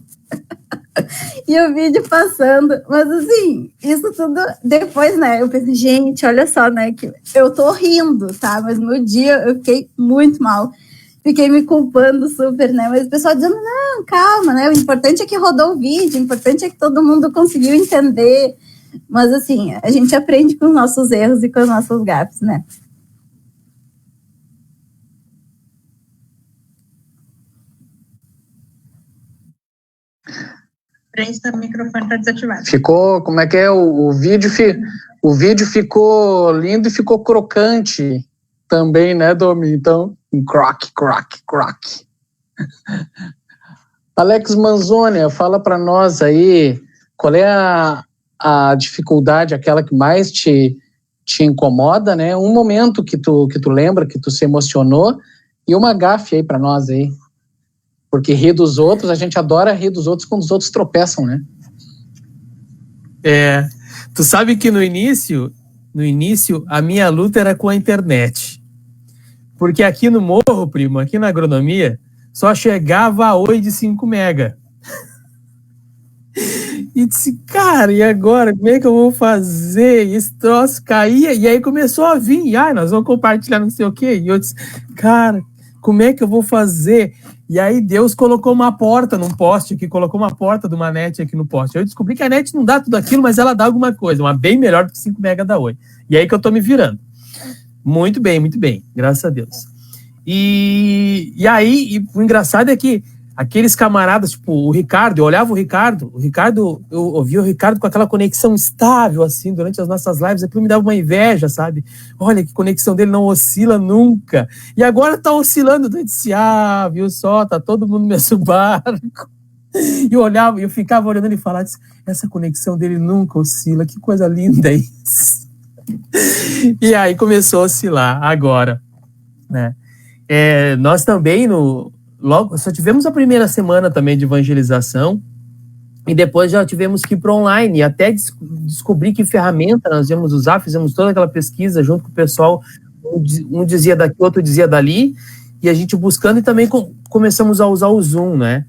E o vídeo passando. Mas assim, isso tudo depois, né? Eu pensei, gente, olha só, né? Que eu tô rindo, tá? Mas no dia eu fiquei muito mal. Fiquei me culpando super, né? Mas o pessoal dizendo, não, calma, né? O importante é que rodou o vídeo, o importante é que todo mundo conseguiu entender. Mas assim, a gente aprende com os nossos erros e com os nossos gafes, né? O microfone está desativado. Ficou, como é que é? O vídeo ficou lindo e ficou crocante também, né, Domi? Então, croc. Alex Manzoni, fala para nós aí, qual é a dificuldade, aquela que mais te incomoda, né? Um momento que tu lembra, que tu se emocionou, e uma gafe aí para nós aí. Porque rir dos outros, a gente adora rir dos outros quando os outros tropeçam, né? Tu sabe que no início, a minha luta era com a internet. Porque aqui no morro, primo, aqui na agronomia, só chegava a Oi de 5 mega. E disse, cara, e agora? Como é que eu vou fazer? E esse troço caía, e aí começou a vir, nós vamos compartilhar não sei o quê. E eu disse, cara, como é que eu vou fazer? E aí Deus colocou uma porta num poste aqui, colocou uma porta de uma net aqui no poste. Eu descobri que a net não dá tudo aquilo, mas ela dá alguma coisa, uma bem melhor do que 5 mega da Oi. E aí que eu tô me virando. Muito bem, graças a Deus. E aí, o engraçado é que aqueles camaradas, tipo o Ricardo, eu olhava o Ricardo, eu ouvia o Ricardo com aquela conexão estável, assim, durante as nossas lives, aquilo me dava uma inveja, sabe? Olha, que conexão dele não oscila nunca. E agora tá oscilando, eu disse, viu só, tá todo mundo no mesmo barco. E eu olhava, eu ficava olhando ele e falava, essa conexão dele nunca oscila, que coisa linda isso. E aí começou a oscilar, agora, né? Nós também, logo, só tivemos a primeira semana também de evangelização e depois já tivemos que ir para online e até descobrir que ferramenta nós íamos usar, fizemos toda aquela pesquisa junto com o pessoal, um dizia daqui, outro dizia dali, e a gente buscando e também começamos a usar o Zoom, né?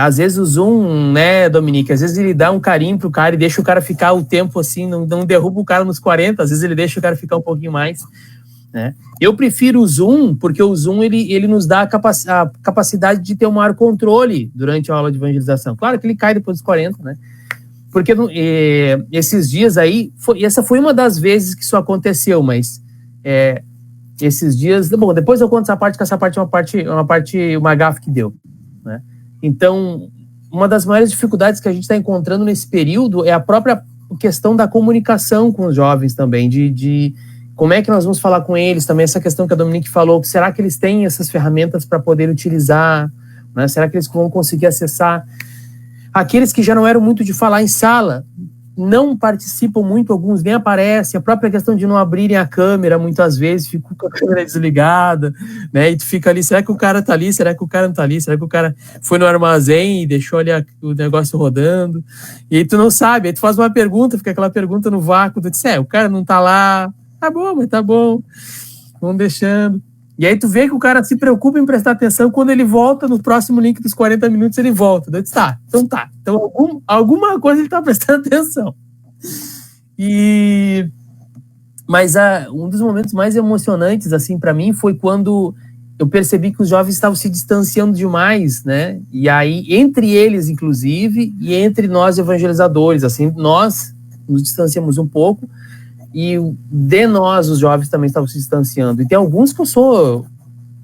Às vezes o Zoom, né, Dominique, às vezes ele dá um carinho pro cara e deixa o cara ficar o tempo assim, não derruba o cara nos 40, às vezes ele deixa o cara ficar um pouquinho mais, né? Eu prefiro o Zoom, porque o Zoom ele nos dá a capacidade de ter um maior controle durante a aula de evangelização. Claro que ele cai depois dos 40, né? Porque esses dias aí, essa foi uma das vezes que isso aconteceu, mas esses dias... Bom, depois eu conto essa parte, que essa parte é uma gafe que deu, né? Então, uma das maiores dificuldades que a gente está encontrando nesse período é a própria questão da comunicação com os jovens também, de como é que nós vamos falar com eles também, essa questão que a Dominique falou, será que eles têm essas ferramentas para poder utilizar, né? Será que eles vão conseguir acessar? Aqueles que já não eram muito de falar em sala, não participam muito, alguns nem aparecem, a própria questão de não abrirem a câmera, muitas vezes, ficam com a câmera desligada, né? E tu fica ali, será que o cara tá ali, será que o cara não tá ali, será que o cara foi no armazém e deixou ali o negócio rodando, e aí tu não sabe, aí tu faz uma pergunta, fica aquela pergunta no vácuo, tu diz, o cara não tá lá, tá bom, mas tá bom, vamos deixando. E aí tu vê que o cara se preocupa em prestar atenção, quando ele volta, no próximo link dos 40 minutos ele volta. Eu disse, então alguma coisa ele tá prestando atenção. Mas um dos momentos mais emocionantes, assim, para mim, foi quando eu percebi que os jovens estavam se distanciando demais, né? E aí, entre eles, inclusive, e entre nós evangelizadores, assim, nós nos distanciamos um pouco, e de nós, os jovens também estavam se distanciando. E tem alguns que eu sou,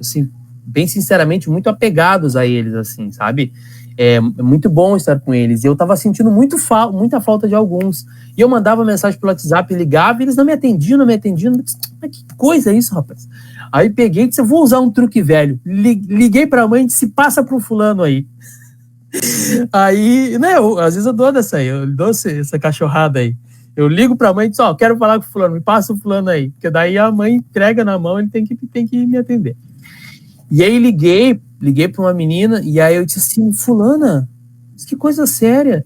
assim, bem sinceramente, muito apegados a eles, assim, sabe? É muito bom estar com eles. E eu estava sentindo muita falta de alguns. E eu mandava mensagem pelo WhatsApp, ligava, e eles não me atendiam. Mas que coisa é isso, rapaz? Aí peguei e disse, eu vou usar um truque velho. Liguei para a mãe e disse, passa pro fulano aí. Aí, né, às vezes eu dou essa cachorrada aí. Eu ligo pra mãe e disse, quero falar com o fulano, me passa o fulano aí. Porque daí a mãe entrega na mão, ele tem que me atender. E aí liguei pra uma menina, e aí eu disse assim, fulana, que coisa séria.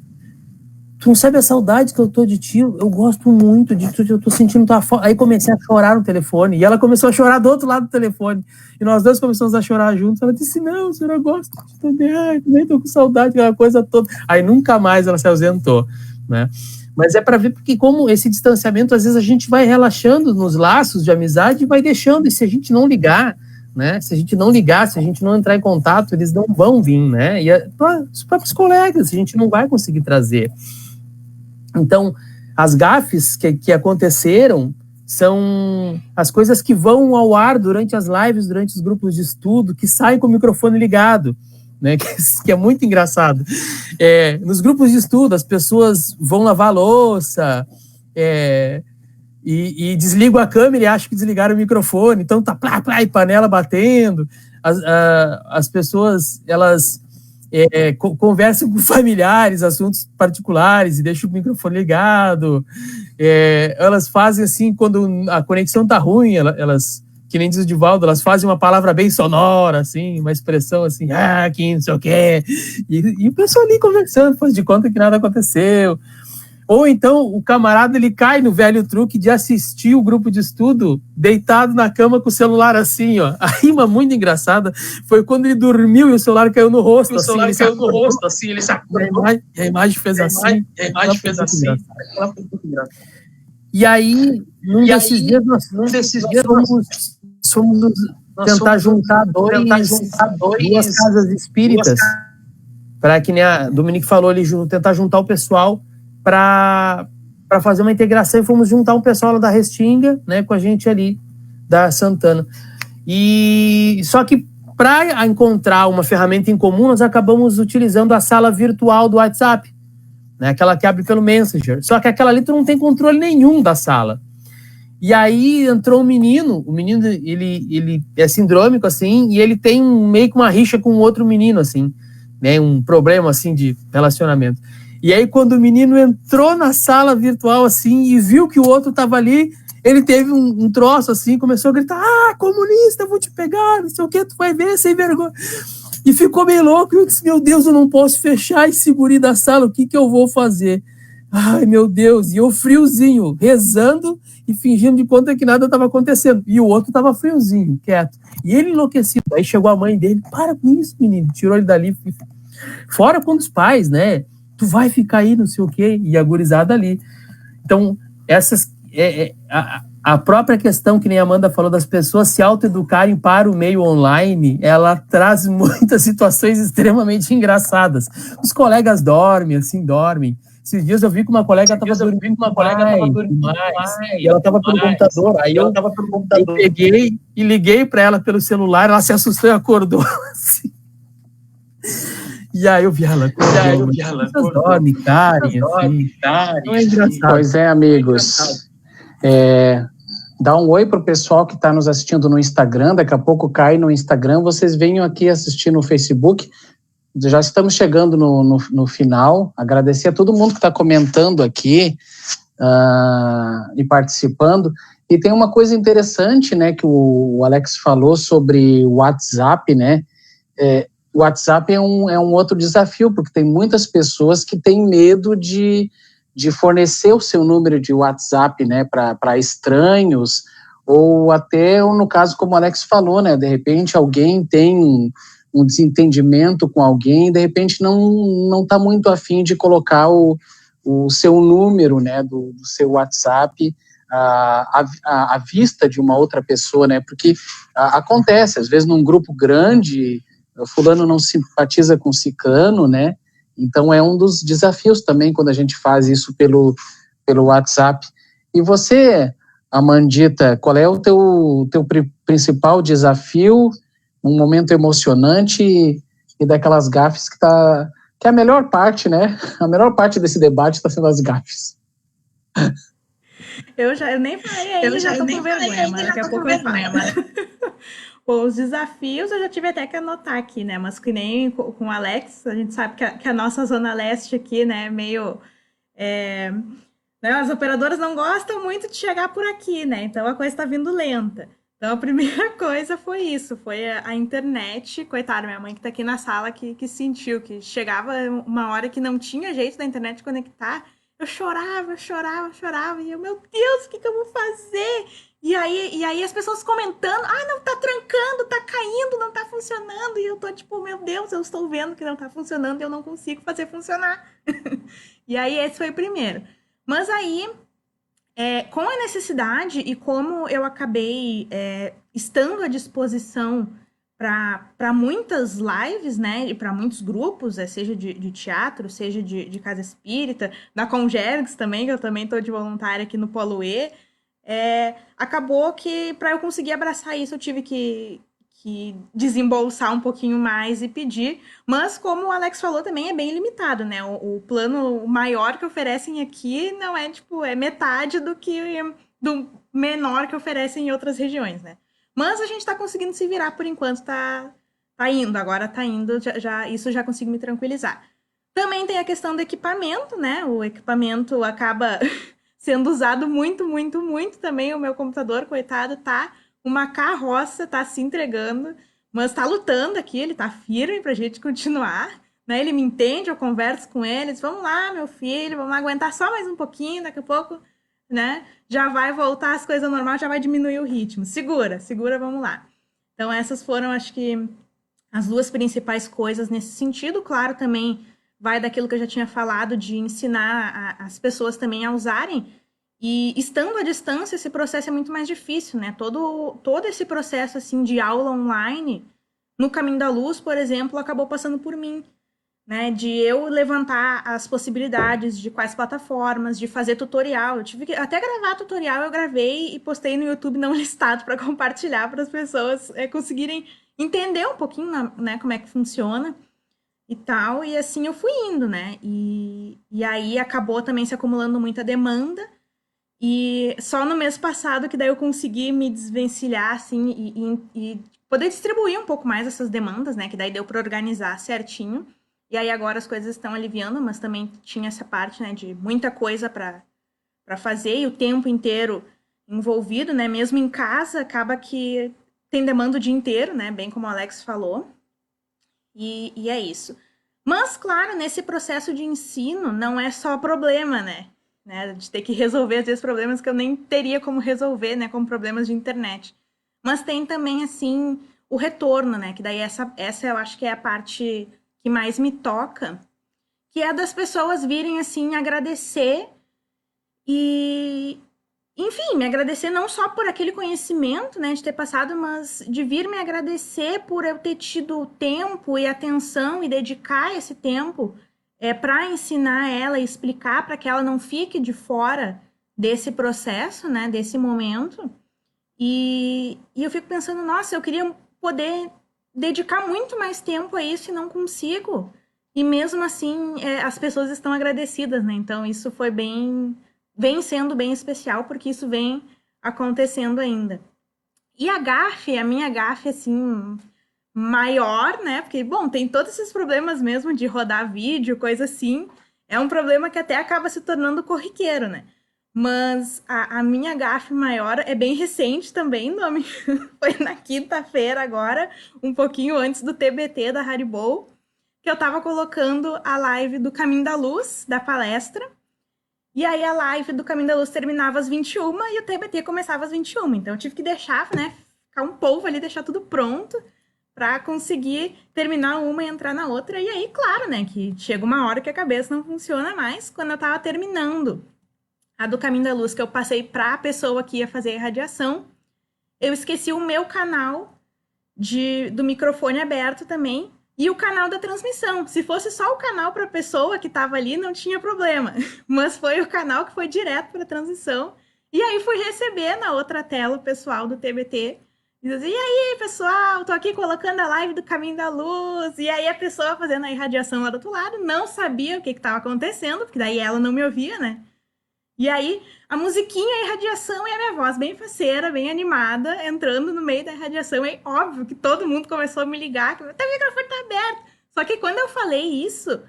tu não sabe a saudade que eu tô de ti, eu gosto muito de ti, eu tô sentindo tua falta. Aí comecei a chorar no telefone, e ela começou a chorar do outro lado do telefone, e nós dois começamos a chorar juntos. Ela disse, não, senhora, eu gosto de ti também, ai, também tô com saudade, aquela coisa toda. Aí nunca mais ela se ausentou, né? Mas é para ver, porque como esse distanciamento, às vezes a gente vai relaxando nos laços de amizade e vai deixando, e se a gente não ligar, né? Se a gente não ligar, se a gente não entrar em contato, eles não vão vir, né? E os próprios colegas, a gente não vai conseguir trazer. Então, as gafes que aconteceram são as coisas que vão ao ar durante as lives, durante os grupos de estudo, que saem com o microfone ligado, né? Que é muito engraçado. Nos grupos de estudo, as pessoas vão lavar a louça, e desligam a câmera e acham que desligaram o microfone, então tá plá, plá, e panela batendo. As pessoas, elas conversam com familiares, assuntos particulares, e deixam o microfone ligado. Elas fazem assim, quando a conexão tá ruim, elas, que nem diz o Divaldo, elas fazem uma palavra bem sonora, assim, uma expressão assim, que não sei o quê, e o pessoal ali conversando, faz de conta que nada aconteceu. Ou então o camarada, ele cai no velho truque de assistir o grupo de estudo deitado na cama com o celular assim, ó. A rima muito engraçada foi quando ele dormiu e o celular caiu no rosto. Ele se acordou. E a imagem fez assim. E aí, num desses dias, nós fomos tentar juntar duas casas espíritas, para que nem a Dominique falou ali, tentar juntar o pessoal para fazer uma integração, e fomos juntar um pessoal lá da Restinga, né, com a gente ali da Santana. E só que para encontrar uma ferramenta em comum, nós acabamos utilizando a sala virtual do WhatsApp, né, aquela que abre pelo Messenger. Só que aquela ali tu não tem controle nenhum da sala. E aí entrou o menino ele é sindrômico, assim, e ele tem meio que uma rixa com outro menino, assim, né, um problema, assim, de relacionamento. E aí, quando o menino entrou na sala virtual, assim, e viu que o outro estava ali, ele teve um troço, assim, começou a gritar, comunista, eu vou te pegar, não sei o que, tu vai ver, sem vergonha. E ficou meio louco, e eu disse, meu Deus, eu não posso fechar esse guri da sala, o que eu vou fazer? Ai, meu Deus, e eu friozinho, rezando e fingindo de conta que nada estava acontecendo. E o outro estava friozinho, quieto. E ele enlouquecido. Aí chegou a mãe dele, para com isso, menino, tirou ele dali. Fora com os pais, né? Tu vai ficar aí, não sei o quê, e a gurizada ali. Então, a própria questão, que nem a Amanda falou, das pessoas se autoeducarem para o meio online, ela traz muitas situações extremamente engraçadas. Os colegas dormem. Esses dias eu vi que uma colega estava dormindo mais, e ela estava pelo computador. Aí eu peguei e liguei para ela pelo celular, ela se assustou e acordou assim. E aí eu vi ela. Dorme, Karen, assim. Não é engraçado. Pois é, amigos. Dá um oi pro pessoal que está nos assistindo no Instagram. Daqui a pouco cai no Instagram. Vocês venham aqui assistir no Facebook. Já estamos chegando no final. Agradecer a todo mundo que está comentando aqui e participando. E tem uma coisa interessante, né, que o Alex falou sobre o WhatsApp, né? O WhatsApp é um outro desafio, porque tem muitas pessoas que têm medo de fornecer o seu número de WhatsApp, né, para estranhos, ou até, no caso, como o Alex falou, né, de repente alguém tem um desentendimento com alguém, de repente não está muito afim de colocar o seu número, né, do seu WhatsApp à vista de uma outra pessoa, né, porque acontece, às vezes num grupo grande, o fulano não simpatiza com ciclano, né, então é um dos desafios também quando a gente faz isso pelo WhatsApp. E você, Amandita, qual é o teu principal desafio, um momento emocionante e daquelas gafes que é a melhor parte, né? A melhor parte desse debate está sendo as gafes. Eu nem falei ainda, já tô com vergonha, mas daqui a pouco eu falo. Pô, os desafios eu já tive até que anotar aqui, né? Mas que nem com o Alex, a gente sabe que a nossa Zona Leste aqui, né, meio... né, as operadoras não gostam muito de chegar por aqui, né? Então a coisa está vindo lenta. Então, a primeira coisa foi isso, foi a internet. Coitada, minha mãe que tá aqui na sala que sentiu, que chegava uma hora que não tinha jeito da internet conectar. Eu chorava, chorava, chorava. E eu, meu Deus, o que eu vou fazer? E aí as pessoas comentando, não, tá trancando, tá caindo, não tá funcionando. E eu tô tipo, meu Deus, eu estou vendo que não tá funcionando e eu não consigo fazer funcionar. E aí esse foi o primeiro. Mas aí, com a necessidade e como eu acabei estando à disposição para muitas lives, né, e para muitos grupos, seja de teatro, seja de casa espírita, da Congergs também, que eu também estou de voluntária aqui no Polo E, acabou que para eu conseguir abraçar isso eu tive que desembolsar um pouquinho mais e pedir, mas como o Alex falou também é bem limitado, né? O plano maior que oferecem aqui não é tipo, é metade do menor que oferecem em outras regiões, né? Mas a gente está conseguindo se virar por enquanto, tá indo, agora tá indo, isso já consigo me tranquilizar. Também tem a questão do equipamento, né? O equipamento acaba sendo usado muito, muito, muito também. O meu computador, coitado, tá uma carroça, tá se entregando, mas tá lutando aqui, ele tá firme pra gente continuar, né? Ele me entende, eu converso com ele, diz, vamos lá, meu filho, vamos lá aguentar só mais um pouquinho, daqui a pouco, né? Já vai voltar as coisas normais, já vai diminuir o ritmo. Segura, segura, vamos lá. Então essas foram, acho que, as duas principais coisas nesse sentido. Claro, também vai daquilo que eu já tinha falado, de ensinar as pessoas também a usarem. E estando à distância, esse processo é muito mais difícil, né? Todo esse processo, assim, de aula online, no Caminho da Luz, por exemplo, acabou passando por mim, né? De eu levantar as possibilidades de quais plataformas, de fazer tutorial. Eu tive que até gravar tutorial, eu gravei e postei no YouTube não listado para compartilhar para as pessoas conseguirem entender um pouquinho, né, como é que funciona e tal. E assim eu fui indo, né? E aí acabou também se acumulando muita demanda. E só no mês passado que daí eu consegui me desvencilhar, assim, e poder distribuir um pouco mais essas demandas, né? Que daí deu para organizar certinho. E aí agora as coisas estão aliviando, mas também tinha essa parte, né, de muita coisa para fazer e o tempo inteiro envolvido, né? Mesmo em casa, acaba que tem demanda o dia inteiro, né? Bem como o Alex falou. E é isso. Mas, claro, nesse processo de ensino não é só problema, né? De ter que resolver, às vezes, problemas que eu nem teria como resolver, né? Como problemas de internet. Mas tem também, assim, o retorno, né? Que daí essa eu acho que é a parte que mais me toca, que é das pessoas virem, assim, agradecer e, enfim, me agradecer não só por aquele conhecimento, né, de ter passado, mas de vir me agradecer por eu ter tido tempo e atenção e dedicar esse tempo para ensinar ela e explicar para que ela não fique de fora desse processo, né, desse momento. E eu fico pensando, nossa, eu queria poder dedicar muito mais tempo a isso e não consigo. E mesmo assim, as pessoas estão agradecidas, né? Então isso foi vem sendo bem especial, porque isso vem acontecendo ainda. E a minha gafe, assim, maior, né? Porque, bom, tem todos esses problemas mesmo de rodar vídeo, coisa assim. É um problema que até acaba se tornando corriqueiro, né? Mas a minha gafe maior é bem recente também, nome. Foi na quinta-feira agora, um pouquinho antes do TBT da Haribo, que eu tava colocando a live do Caminho da Luz, da palestra. E aí a live do Caminho da Luz terminava às 21 e o TBT começava às 21. Então eu tive que deixar, né, ficar um polvo ali, deixar tudo pronto para conseguir terminar uma e entrar na outra. E aí, claro, né, que chega uma hora que a cabeça não funciona mais. Quando eu tava terminando a do Caminho da Luz, que eu passei para a pessoa que ia fazer a irradiação, eu esqueci o meu canal do microfone aberto também e o canal da transmissão. Se fosse só o canal para a pessoa que estava ali, não tinha problema. Mas foi o canal que foi direto para a transmissão. E aí fui receber na outra tela o pessoal do TBT. E diz, e aí, pessoal, tô aqui colocando a live do Caminho da Luz. E aí a pessoa fazendo a irradiação lá do outro lado não sabia o que estava acontecendo, porque daí ela não me ouvia, né? E aí, a musiquinha, a irradiação e a minha voz bem faceira, bem animada, entrando no meio da irradiação. E óbvio que todo mundo começou a me ligar, que até o microfone tá aberto. Só que quando eu falei isso,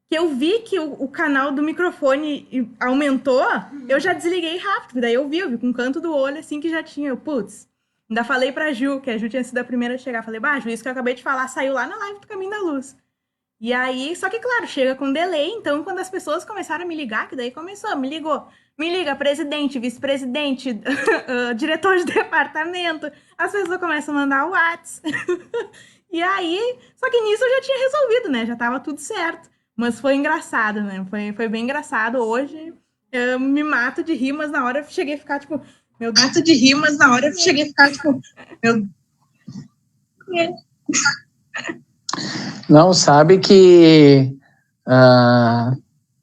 que eu vi que o canal do microfone aumentou, eu já desliguei rápido. Daí eu vi com o canto do olho, assim, que já tinha. Putz, Ainda falei pra Ju, que a Ju tinha sido a primeira a chegar. Falei, Ju, isso que eu acabei de falar saiu lá na live do Caminho da Luz. E aí, só que claro, chega com delay, então quando as pessoas começaram a me ligar, que daí começou, me liga, presidente, vice-presidente, diretor de departamento, as pessoas começam a mandar o WhatsApp. E aí, só que nisso eu já tinha resolvido, né, já tava tudo certo. Mas foi engraçado, né, foi bem engraçado. Hoje eu me mato de rir, mas na hora eu cheguei a ficar tipo, meu Deus. Não, sabe que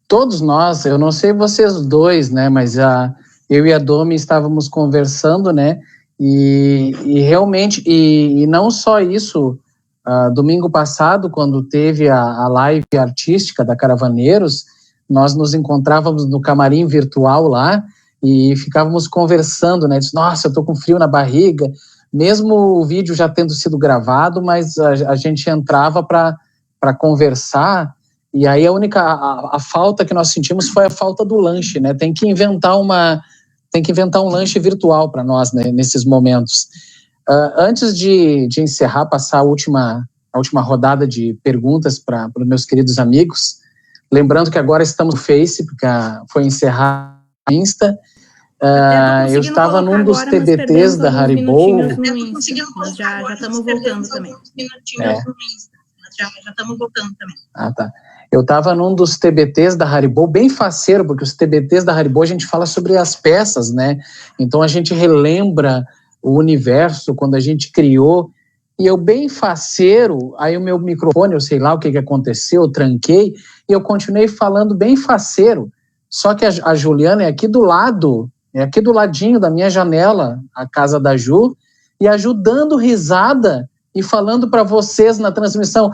todos nós, eu não sei vocês dois, né, mas eu e a Domi estávamos conversando, né, e realmente, e não só isso, domingo passado, quando teve a live artística da Caravaneiros, nós nos encontrávamos no camarim virtual lá e ficávamos conversando, né, disse, nossa, eu tô com frio na barriga, mesmo o vídeo já tendo sido gravado, mas a gente entrava para conversar, e aí a falta que nós sentimos foi a falta do lanche, né? Tem que inventar um lanche virtual para nós, né, nesses momentos. Antes de encerrar, passar a última rodada de perguntas para os meus queridos amigos, lembrando que agora estamos no Face, porque foi encerrar a Insta. Eu estava num dos TBTs da Haribo. Já estamos voltando também. Tá. Eu estava num dos TBTs da Haribo, bem faceiro, porque os TBTs da Haribo a gente fala sobre as peças, né? Então a gente relembra o universo quando a gente criou. E eu bem faceiro, aí o meu microfone, eu sei lá o que aconteceu, eu tranquei, e eu continuei falando bem faceiro. Só que a Juliana é aqui do lado, é aqui do ladinho da minha janela, a casa da Ju, e a Ju dando risada e falando para vocês na transmissão,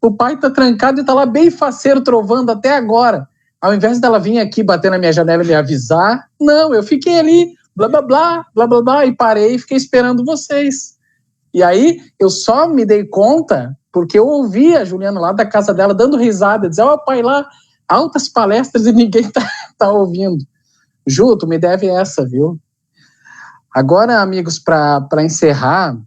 o pai tá trancado e tá lá bem faceiro trovando até agora. Ao invés dela vir aqui bater na minha janela e me avisar, não, eu fiquei ali, blá, blá, blá, blá, blá, blá, e parei e fiquei esperando vocês. E aí eu só me dei conta porque eu ouvi a Juliana lá da casa dela dando risada, dizer, pai, lá, altas palestras e ninguém tá ouvindo. Ju, tu me deve essa, viu? Agora, amigos, para encerrar,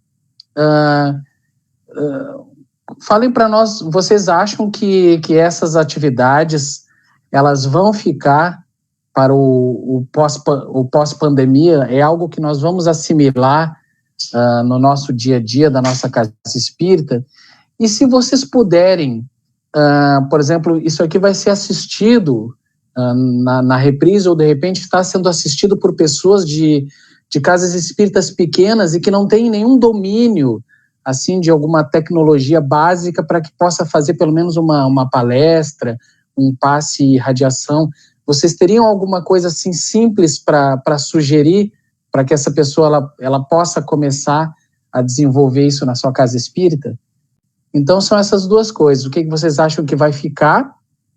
falem para nós, vocês acham que essas atividades, elas vão ficar para o pós-pandemia? É algo que nós vamos assimilar no nosso dia a dia, da nossa casa espírita? E se vocês puderem, por exemplo, isso aqui vai ser assistido na reprise, ou de repente está sendo assistido por pessoas de casas espíritas pequenas e que não têm nenhum domínio assim, de alguma tecnologia básica para que possa fazer pelo menos uma palestra, um passe e radiação. Vocês teriam alguma coisa assim simples para sugerir para que essa pessoa ela possa começar a desenvolver isso na sua casa espírita? Então são essas duas coisas. O que vocês acham que vai ficar?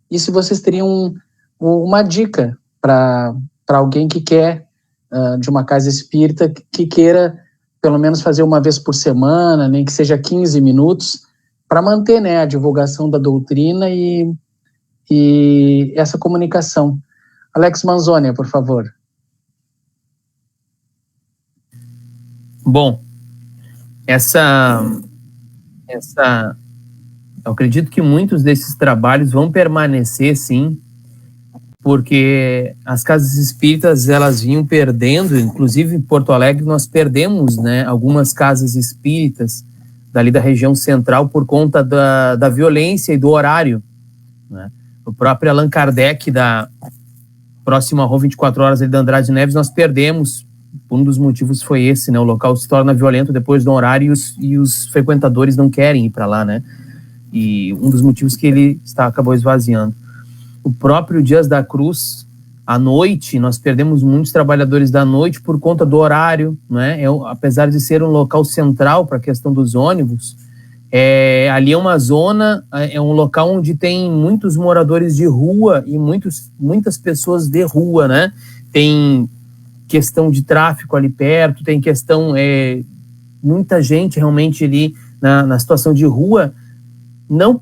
E se vocês teriam uma dica para alguém que quer de uma casa espírita, que queira pelo menos fazer uma vez por semana, nem que seja 15 minutos, para manter, né, a divulgação da doutrina e essa comunicação. Alex Manzoni, por favor. Bom, eu acredito que muitos desses trabalhos vão permanecer, sim, porque as casas espíritas, elas vinham perdendo, inclusive em Porto Alegre nós perdemos, né, algumas casas espíritas dali da região central por conta da violência e do horário, né? O próprio Allan Kardec, da próxima Rua 24 Horas ali da Andrade Neves, nós perdemos. Um dos motivos foi esse, né? O local se torna violento depois do horário e os frequentadores não querem ir para lá, né? E um dos motivos que ele acabou esvaziando. O próprio Dias da Cruz, à noite, nós perdemos muitos trabalhadores da noite por conta do horário, né? Apesar de ser um local central para a questão dos ônibus, ali é uma zona, é um local onde tem muitos moradores de rua e muitas pessoas de rua, né? Tem questão de tráfico ali perto, tem questão, muita gente realmente ali na situação de rua, não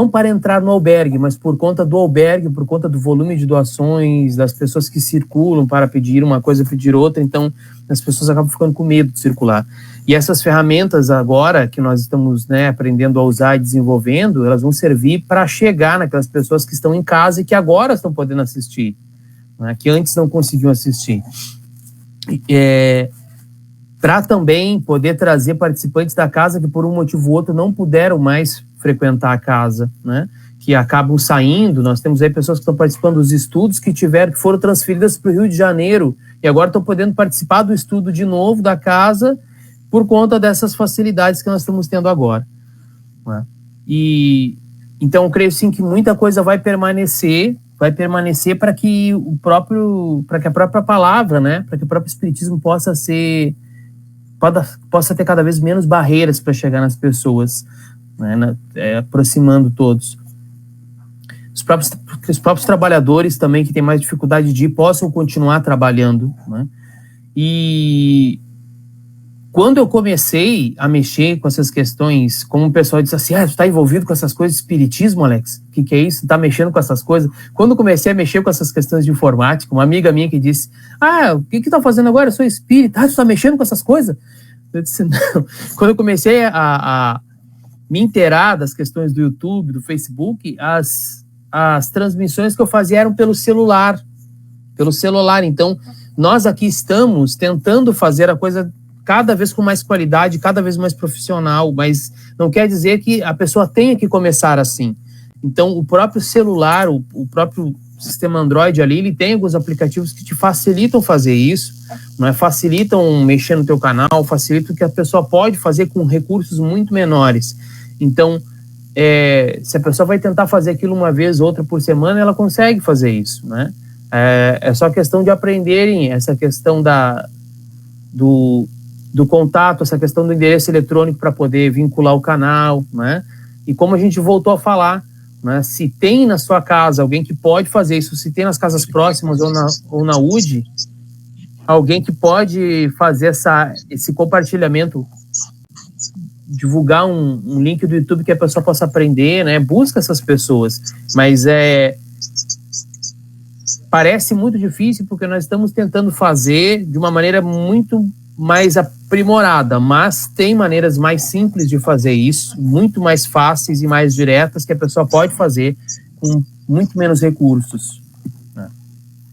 para entrar no albergue, mas por conta do albergue, por conta do volume de doações, das pessoas que circulam para pedir uma coisa, pedir outra, então as pessoas acabam ficando com medo de circular. E essas ferramentas agora, que nós estamos, né, aprendendo a usar e desenvolvendo, elas vão servir para chegar naquelas pessoas que estão em casa e que agora estão podendo assistir, né, que antes não conseguiam assistir. Para também poder trazer participantes da casa que por um motivo ou outro não puderam mais frequentar a casa, né, que acabam saindo. Nós temos aí pessoas que estão participando dos estudos que foram transferidas para o Rio de Janeiro e agora estão podendo participar do estudo de novo da casa por conta dessas facilidades que nós estamos tendo agora, né? E então eu creio sim que muita coisa vai permanecer para que a própria palavra, né, para que o próprio espiritismo possa ter cada vez menos barreiras para chegar nas pessoas, né, aproximando todos. Os próprios trabalhadores também que têm mais dificuldade de ir possam continuar trabalhando, né? E quando eu comecei a mexer com essas questões, como o pessoal disse assim, tu está envolvido com essas coisas de espiritismo, Alex? O que é isso? Está mexendo com essas coisas? Quando eu comecei a mexer com essas questões de informática, uma amiga minha que disse, o que está fazendo agora? Eu sou espírita. Tu está mexendo com essas coisas? Eu disse, não. Quando eu comecei a me inteirar das questões do YouTube, do Facebook, as transmissões que eu fazia eram pelo celular. Então, nós aqui estamos tentando fazer a coisa cada vez com mais qualidade, cada vez mais profissional, mas não quer dizer que a pessoa tenha que começar assim. Então, o próprio celular, o próprio sistema Android ali, ele tem alguns aplicativos que te facilitam fazer isso, né? Facilitam mexer no teu canal, facilitam que a pessoa pode fazer com recursos muito menores. Então, se a pessoa vai tentar fazer aquilo uma vez, outra por semana, ela consegue fazer isso, né? É só questão de aprenderem essa questão do contato, essa questão do endereço eletrônico para poder vincular o canal, né? E como a gente voltou a falar, né? Se tem na sua casa alguém que pode fazer isso, se tem nas casas próximas ou na UD, alguém que pode fazer esse compartilhamento, divulgar um link do YouTube que a pessoa possa aprender, né? Busca essas pessoas, mas parece muito difícil porque nós estamos tentando fazer de uma maneira muito mais aprimorada, mas tem maneiras mais simples de fazer isso, muito mais fáceis e mais diretas que a pessoa pode fazer com muito menos recursos, né?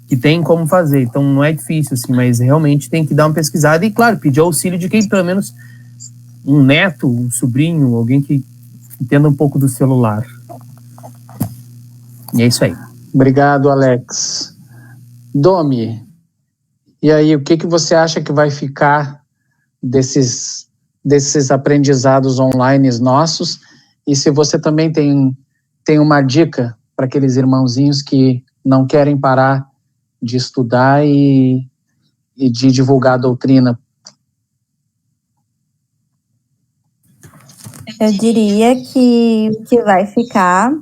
Que tem como fazer, então não é difícil assim, mas realmente tem que dar uma pesquisada e, claro, pedir auxílio de quem, pelo menos um neto, um sobrinho, alguém que entenda um pouco do celular. E é isso aí. Obrigado, Alex. Domi, e aí, o que você acha que vai ficar desses aprendizados online nossos? E se você também tem uma dica para aqueles irmãozinhos que não querem parar de estudar e de divulgar a doutrina? Eu diria que o que vai ficar,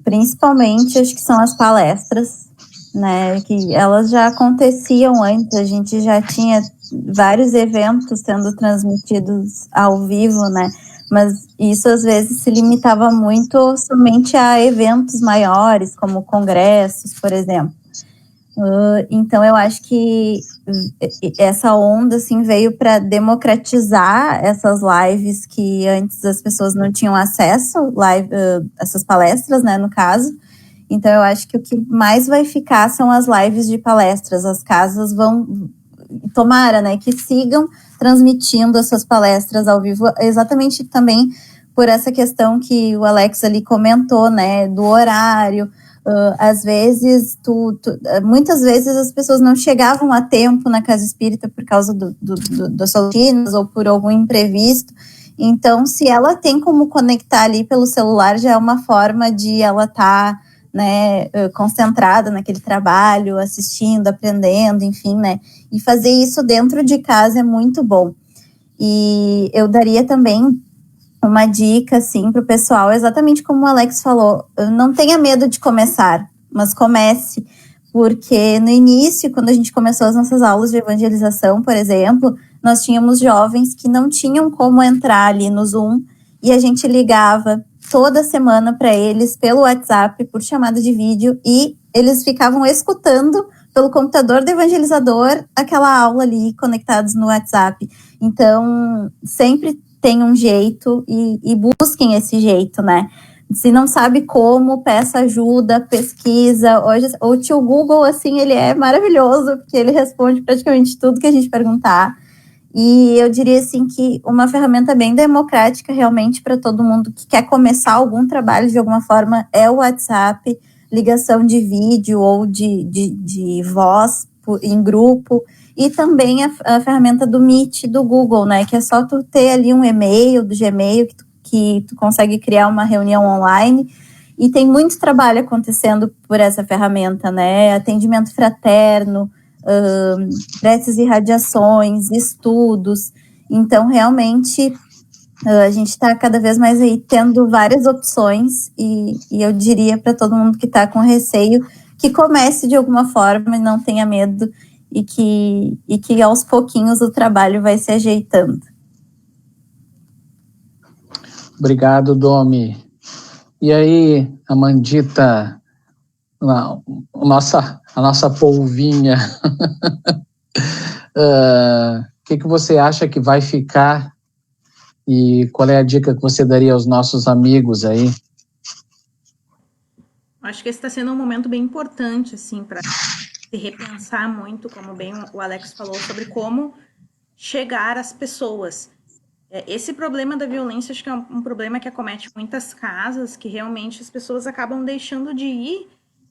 principalmente, acho que são as palestras, né, que elas já aconteciam antes, a gente já tinha vários eventos sendo transmitidos ao vivo, né, mas isso às vezes se limitava muito somente a eventos maiores, como congressos, por exemplo. Então eu acho que essa onda assim, veio para democratizar essas lives que antes as pessoas não tinham acesso, essas palestras, né, no caso. Então, eu acho que o que mais vai ficar são as lives de palestras. As casas vão, tomara, né, que sigam transmitindo as suas palestras ao vivo, exatamente também por essa questão que o Alex ali comentou, né, do horário. Às vezes, muitas vezes as pessoas não chegavam a tempo na casa espírita por causa das rotinas ou por algum imprevisto. Então, se ela tem como conectar ali pelo celular, já é uma forma de ela estar, né, concentrada naquele trabalho, assistindo, aprendendo, enfim, né, e fazer isso dentro de casa é muito bom. E eu daria também uma dica, assim, para o pessoal, exatamente como o Alex falou, não tenha medo de começar, mas comece, porque no início, quando a gente começou as nossas aulas de evangelização, por exemplo, nós tínhamos jovens que não tinham como entrar ali no Zoom, e a gente ligava toda semana para eles pelo WhatsApp, por chamada de vídeo, e eles ficavam escutando pelo computador do evangelizador aquela aula ali, conectados no WhatsApp. Então, sempre tem um jeito e busquem esse jeito, né? Se não sabe como, peça ajuda, pesquisa. Hoje, o tio Google, assim, ele é maravilhoso, porque ele responde praticamente tudo que a gente perguntar. E eu diria, assim, que uma ferramenta bem democrática, realmente, para todo mundo que quer começar algum trabalho de alguma forma, é o WhatsApp, ligação de vídeo ou de voz em grupo. E também a ferramenta do Meet, do Google, né? Que é só tu ter ali um e-mail do Gmail, que tu consegue criar uma reunião online, e tem muito trabalho acontecendo por essa ferramenta, né? Atendimento fraterno, preces e radiações, estudos. Então, realmente, a gente está cada vez mais aí tendo várias opções, e eu diria para todo mundo que está com receio que comece de alguma forma e não tenha medo, e que aos pouquinhos o trabalho vai se ajeitando. Obrigado, Domi. E aí, Amandita, a nossa polvinha, o que você acha que vai ficar e qual é a dica que você daria aos nossos amigos aí? Acho que esse está sendo um momento bem importante, assim, para se repensar muito, como bem o Alex falou, sobre como chegar às pessoas. Esse problema da violência, acho que é um problema que acomete muitas casas, que realmente as pessoas acabam deixando de ir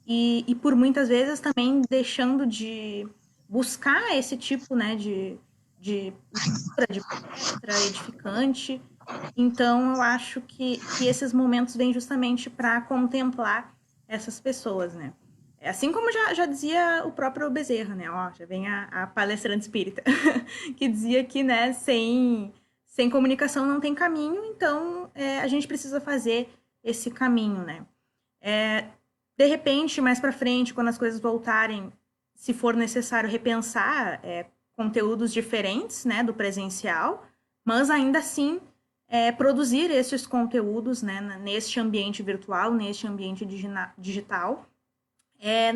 e por muitas vezes também deixando de buscar esse tipo, né, de palestra edificante. Então, eu acho que esses momentos vêm justamente para contemplar essas pessoas, né? Assim como já dizia o próprio Bezerra, né? Ó, já vem a palestrante espírita, que dizia que, né, sem comunicação não tem caminho, então a gente precisa fazer esse caminho, né? De repente, mais para frente, quando as coisas voltarem, se for necessário repensar conteúdos diferentes, né, do presencial, mas ainda assim produzir esses conteúdos, né, neste ambiente virtual, neste ambiente digital,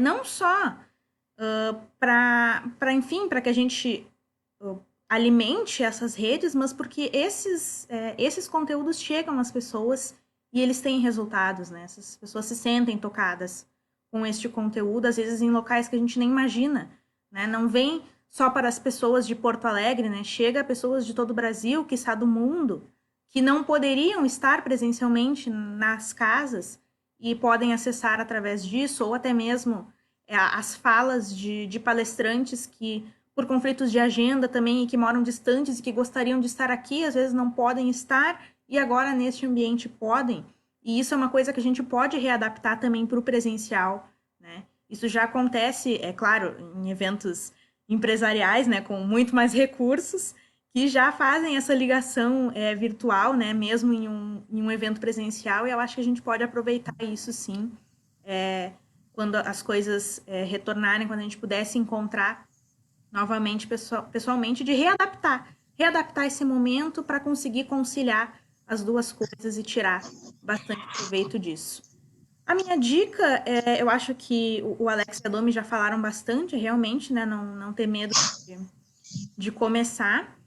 não só para que a gente alimente essas redes, mas porque esses conteúdos chegam às pessoas e eles têm resultados, né? Essas pessoas se sentem tocadas com este conteúdo, às vezes em locais que a gente nem imagina, né? Não vem só para as pessoas de Porto Alegre, né? Chega a pessoas de todo o Brasil, quiçá do mundo, que não poderiam estar presencialmente nas casas e podem acessar através disso, ou até mesmo as falas de palestrantes que, por conflitos de agenda também, e que moram distantes e que gostariam de estar aqui, às vezes não podem estar, e agora neste ambiente podem. E isso é uma coisa que a gente pode readaptar também para o presencial, né? Isso já acontece, é claro, em eventos empresariais, né, com muito mais recursos, que já fazem essa ligação virtual, né, mesmo em um evento presencial, e eu acho que a gente pode aproveitar isso sim, quando as coisas retornarem, quando a gente puder se encontrar novamente pessoalmente, de readaptar esse momento para conseguir conciliar as duas coisas e tirar bastante proveito disso. A minha dica, eu acho que o Alex e a Domi já falaram bastante, realmente, né, não ter medo de começar.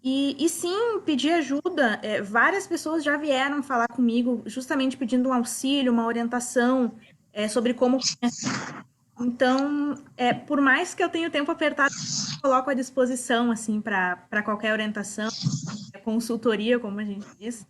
E sim, pedir ajuda. Várias pessoas já vieram falar comigo justamente pedindo um auxílio, uma orientação sobre como começar. Então, por mais que eu tenha o tempo apertado, eu coloco à disposição assim, para qualquer orientação, consultoria, como a gente diz,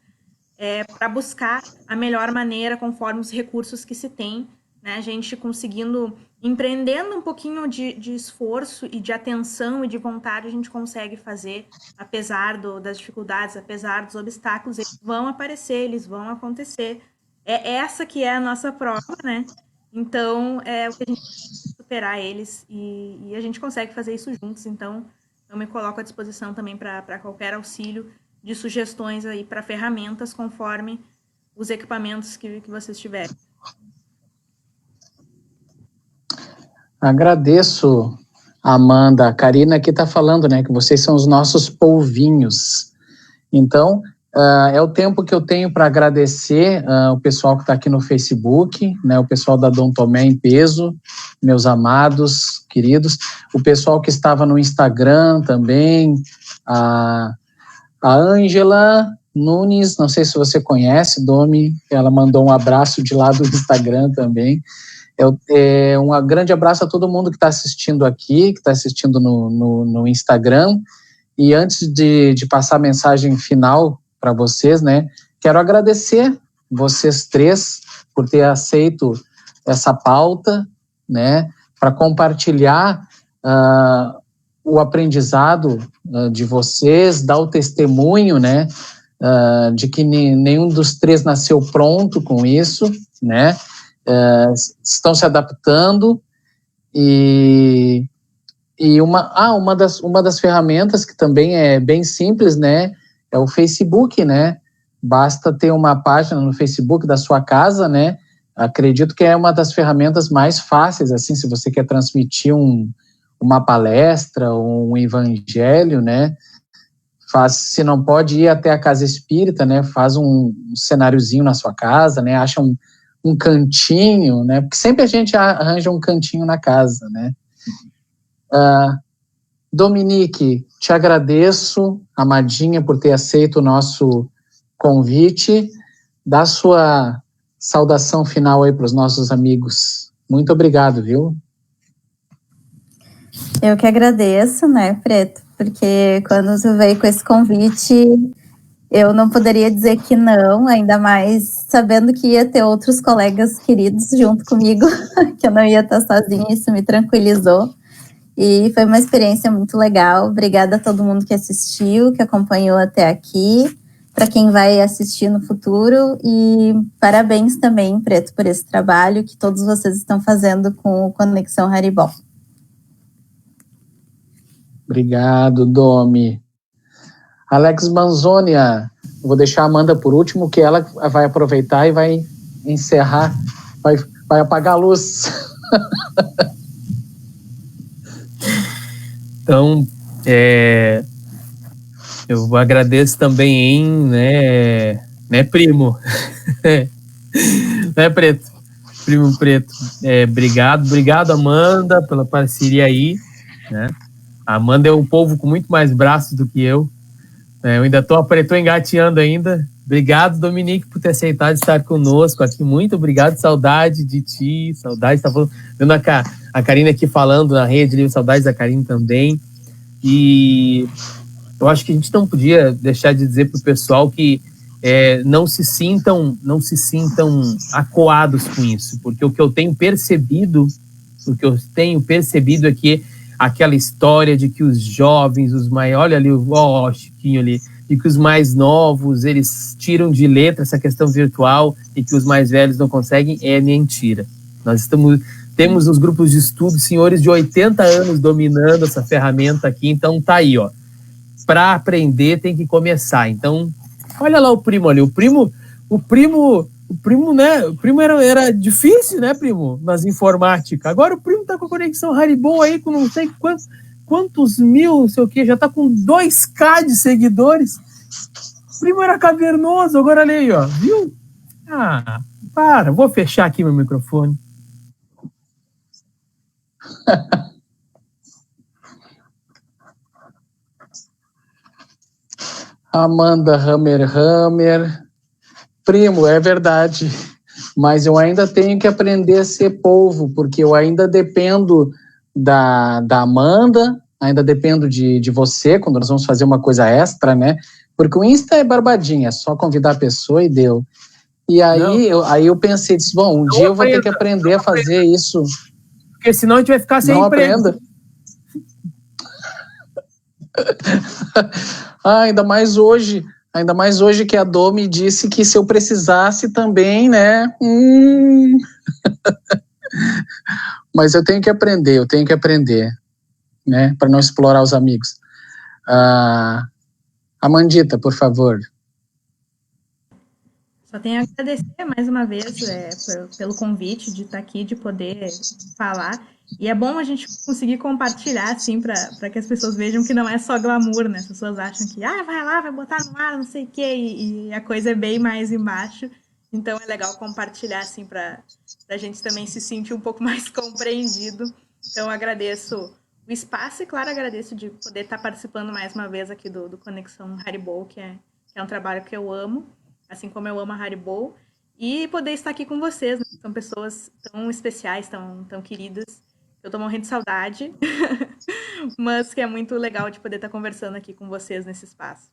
para buscar a melhor maneira conforme os recursos que se tem, né? A gente conseguindo, empreendendo um pouquinho de esforço e de atenção e de vontade, a gente consegue fazer, apesar das dificuldades, apesar dos obstáculos, eles vão aparecer, eles vão acontecer. Essa que é a nossa prova, né? Então, o que a gente tem que superar eles e a gente consegue fazer isso juntos. Então, eu me coloco à disposição também para qualquer auxílio de sugestões aí para ferramentas conforme os equipamentos que vocês tiverem. Agradeço, Amanda. A Karina aqui está falando, né, que vocês são os nossos polvinhos. Então, É o tempo que eu tenho para agradecer o pessoal que está aqui no Facebook, né, o pessoal da Dom Tomé em peso, meus amados, queridos, o pessoal que estava no Instagram também, a Ângela Nunes, não sei se você conhece, Domi, ela mandou um abraço de lá do Instagram também. Um grande abraço a todo mundo que está assistindo aqui, que está assistindo no Instagram. E antes de passar a mensagem final para vocês, né, quero agradecer vocês três por ter aceito essa pauta, né, para compartilhar o aprendizado de vocês, dar o testemunho, né, de que nenhum dos três nasceu pronto com isso, né, estão se adaptando e uma das ferramentas que também é bem simples, né, é o Facebook, né? Basta ter uma página no Facebook da sua casa, né? Acredito que é uma das ferramentas mais fáceis, assim, se você quer transmitir uma palestra, um evangelho, né? Se não pode ir até a casa espírita, né? Faz um cenáriozinho na sua casa, né? Acha um cantinho, né? Porque sempre a gente arranja um cantinho na casa, né? Dominique, te agradeço, amadinha, por ter aceito o nosso convite. Dá sua saudação final aí para os nossos amigos. Muito obrigado, viu? Eu que agradeço, né, Preto? Porque quando você veio com esse convite, eu não poderia dizer que não, ainda mais sabendo que ia ter outros colegas queridos junto comigo, que eu não ia estar sozinha, isso me tranquilizou. E foi uma experiência muito legal. Obrigada a todo mundo que assistiu, que acompanhou até aqui, para quem vai assistir no futuro. E parabéns também, Preto, por esse trabalho que todos vocês estão fazendo com o Conexão Haribol. Obrigado, Domi. Alex Manzonia, vou deixar a Amanda por último, que ela vai aproveitar e vai encerrar, vai apagar a luz. Então, eu agradeço também, né, primo? Né, Preto? Primo Preto. Obrigado, Amanda, pela parceria aí, né? A Amanda é um povo com muito mais braços do que eu. Eu ainda tô engateando ainda. Obrigado, Dominique, por ter aceitado estar conosco aqui. Muito obrigado, saudade de ti, saudade. Tá vendo a Karine aqui falando na rede, saudades da Karine também. E eu acho que a gente não podia deixar de dizer pro pessoal que não se sintam acuados com isso, porque o que eu tenho percebido é que aquela história de que os jovens, os mais, olha ali o Chiquinho ali, e que os mais novos, eles tiram de letra essa questão virtual e que os mais velhos não conseguem, é mentira. Nós temos nos grupos de estudo senhores de 80 anos dominando essa ferramenta aqui, então tá aí, ó. Para aprender tem que começar. Então, olha lá o primo ali, o primo, né? O primo era difícil, né, primo? Nas informática. Agora o primo tá com a conexão Haribol aí com não sei quantos mil, não sei o que, já tá com 2K de seguidores. O primo era cavernoso, agora olha aí, ó. Viu? Vou fechar aqui meu microfone. Amanda Hammer. Primo, é verdade, mas eu ainda tenho que aprender a ser polvo, porque eu ainda dependo da Amanda, ainda dependo de você, quando nós vamos fazer uma coisa extra, né? Porque o Insta é barbadinha, é só convidar a pessoa e deu. E aí, eu pensei, bom, dia eu vou ter que aprender a fazer isso. Porque senão a gente vai ficar sem emprego. Aprenda. Ainda mais hoje que a Domi disse que se eu precisasse também, né? Mas eu tenho que aprender, né? Para não explorar os amigos. Amandita, por favor. Só tenho a agradecer mais uma vez pelo convite de estar aqui, de poder falar. E é bom a gente conseguir compartilhar, assim, para que as pessoas vejam que não é só glamour, né? As pessoas acham que, vai lá, vai botar no ar, não sei o quê, e a coisa é bem mais embaixo. Então é legal compartilhar, assim, para a gente também se sentir um pouco mais compreendido. Então eu agradeço o espaço e, claro, agradeço de poder estar participando mais uma vez aqui do Conexão Haribo, que é um trabalho que eu amo, assim como eu amo a Haribo, e poder estar aqui com vocês, né? São pessoas tão especiais, tão queridas. Eu tô morrendo de saudade, mas que é muito legal de poder estar conversando aqui com vocês nesse espaço.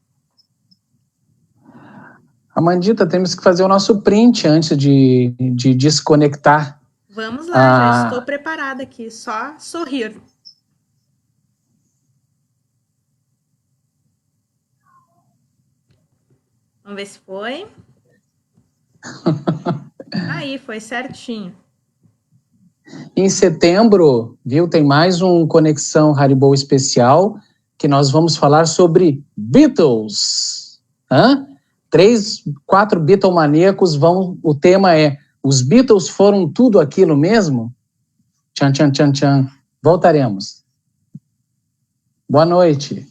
Amandita, temos que fazer o nosso print antes de desconectar. Vamos lá, já estou preparada aqui, só sorrir. Vamos ver se foi. Aí, foi certinho. Em setembro, viu, tem mais um Conexão Haribo especial, que nós vamos falar sobre Beatles. 4 Beatlemaníacos vão... O tema é: os Beatles foram tudo aquilo mesmo? Tchan, tchan, tchan, tchan. Voltaremos. Boa noite.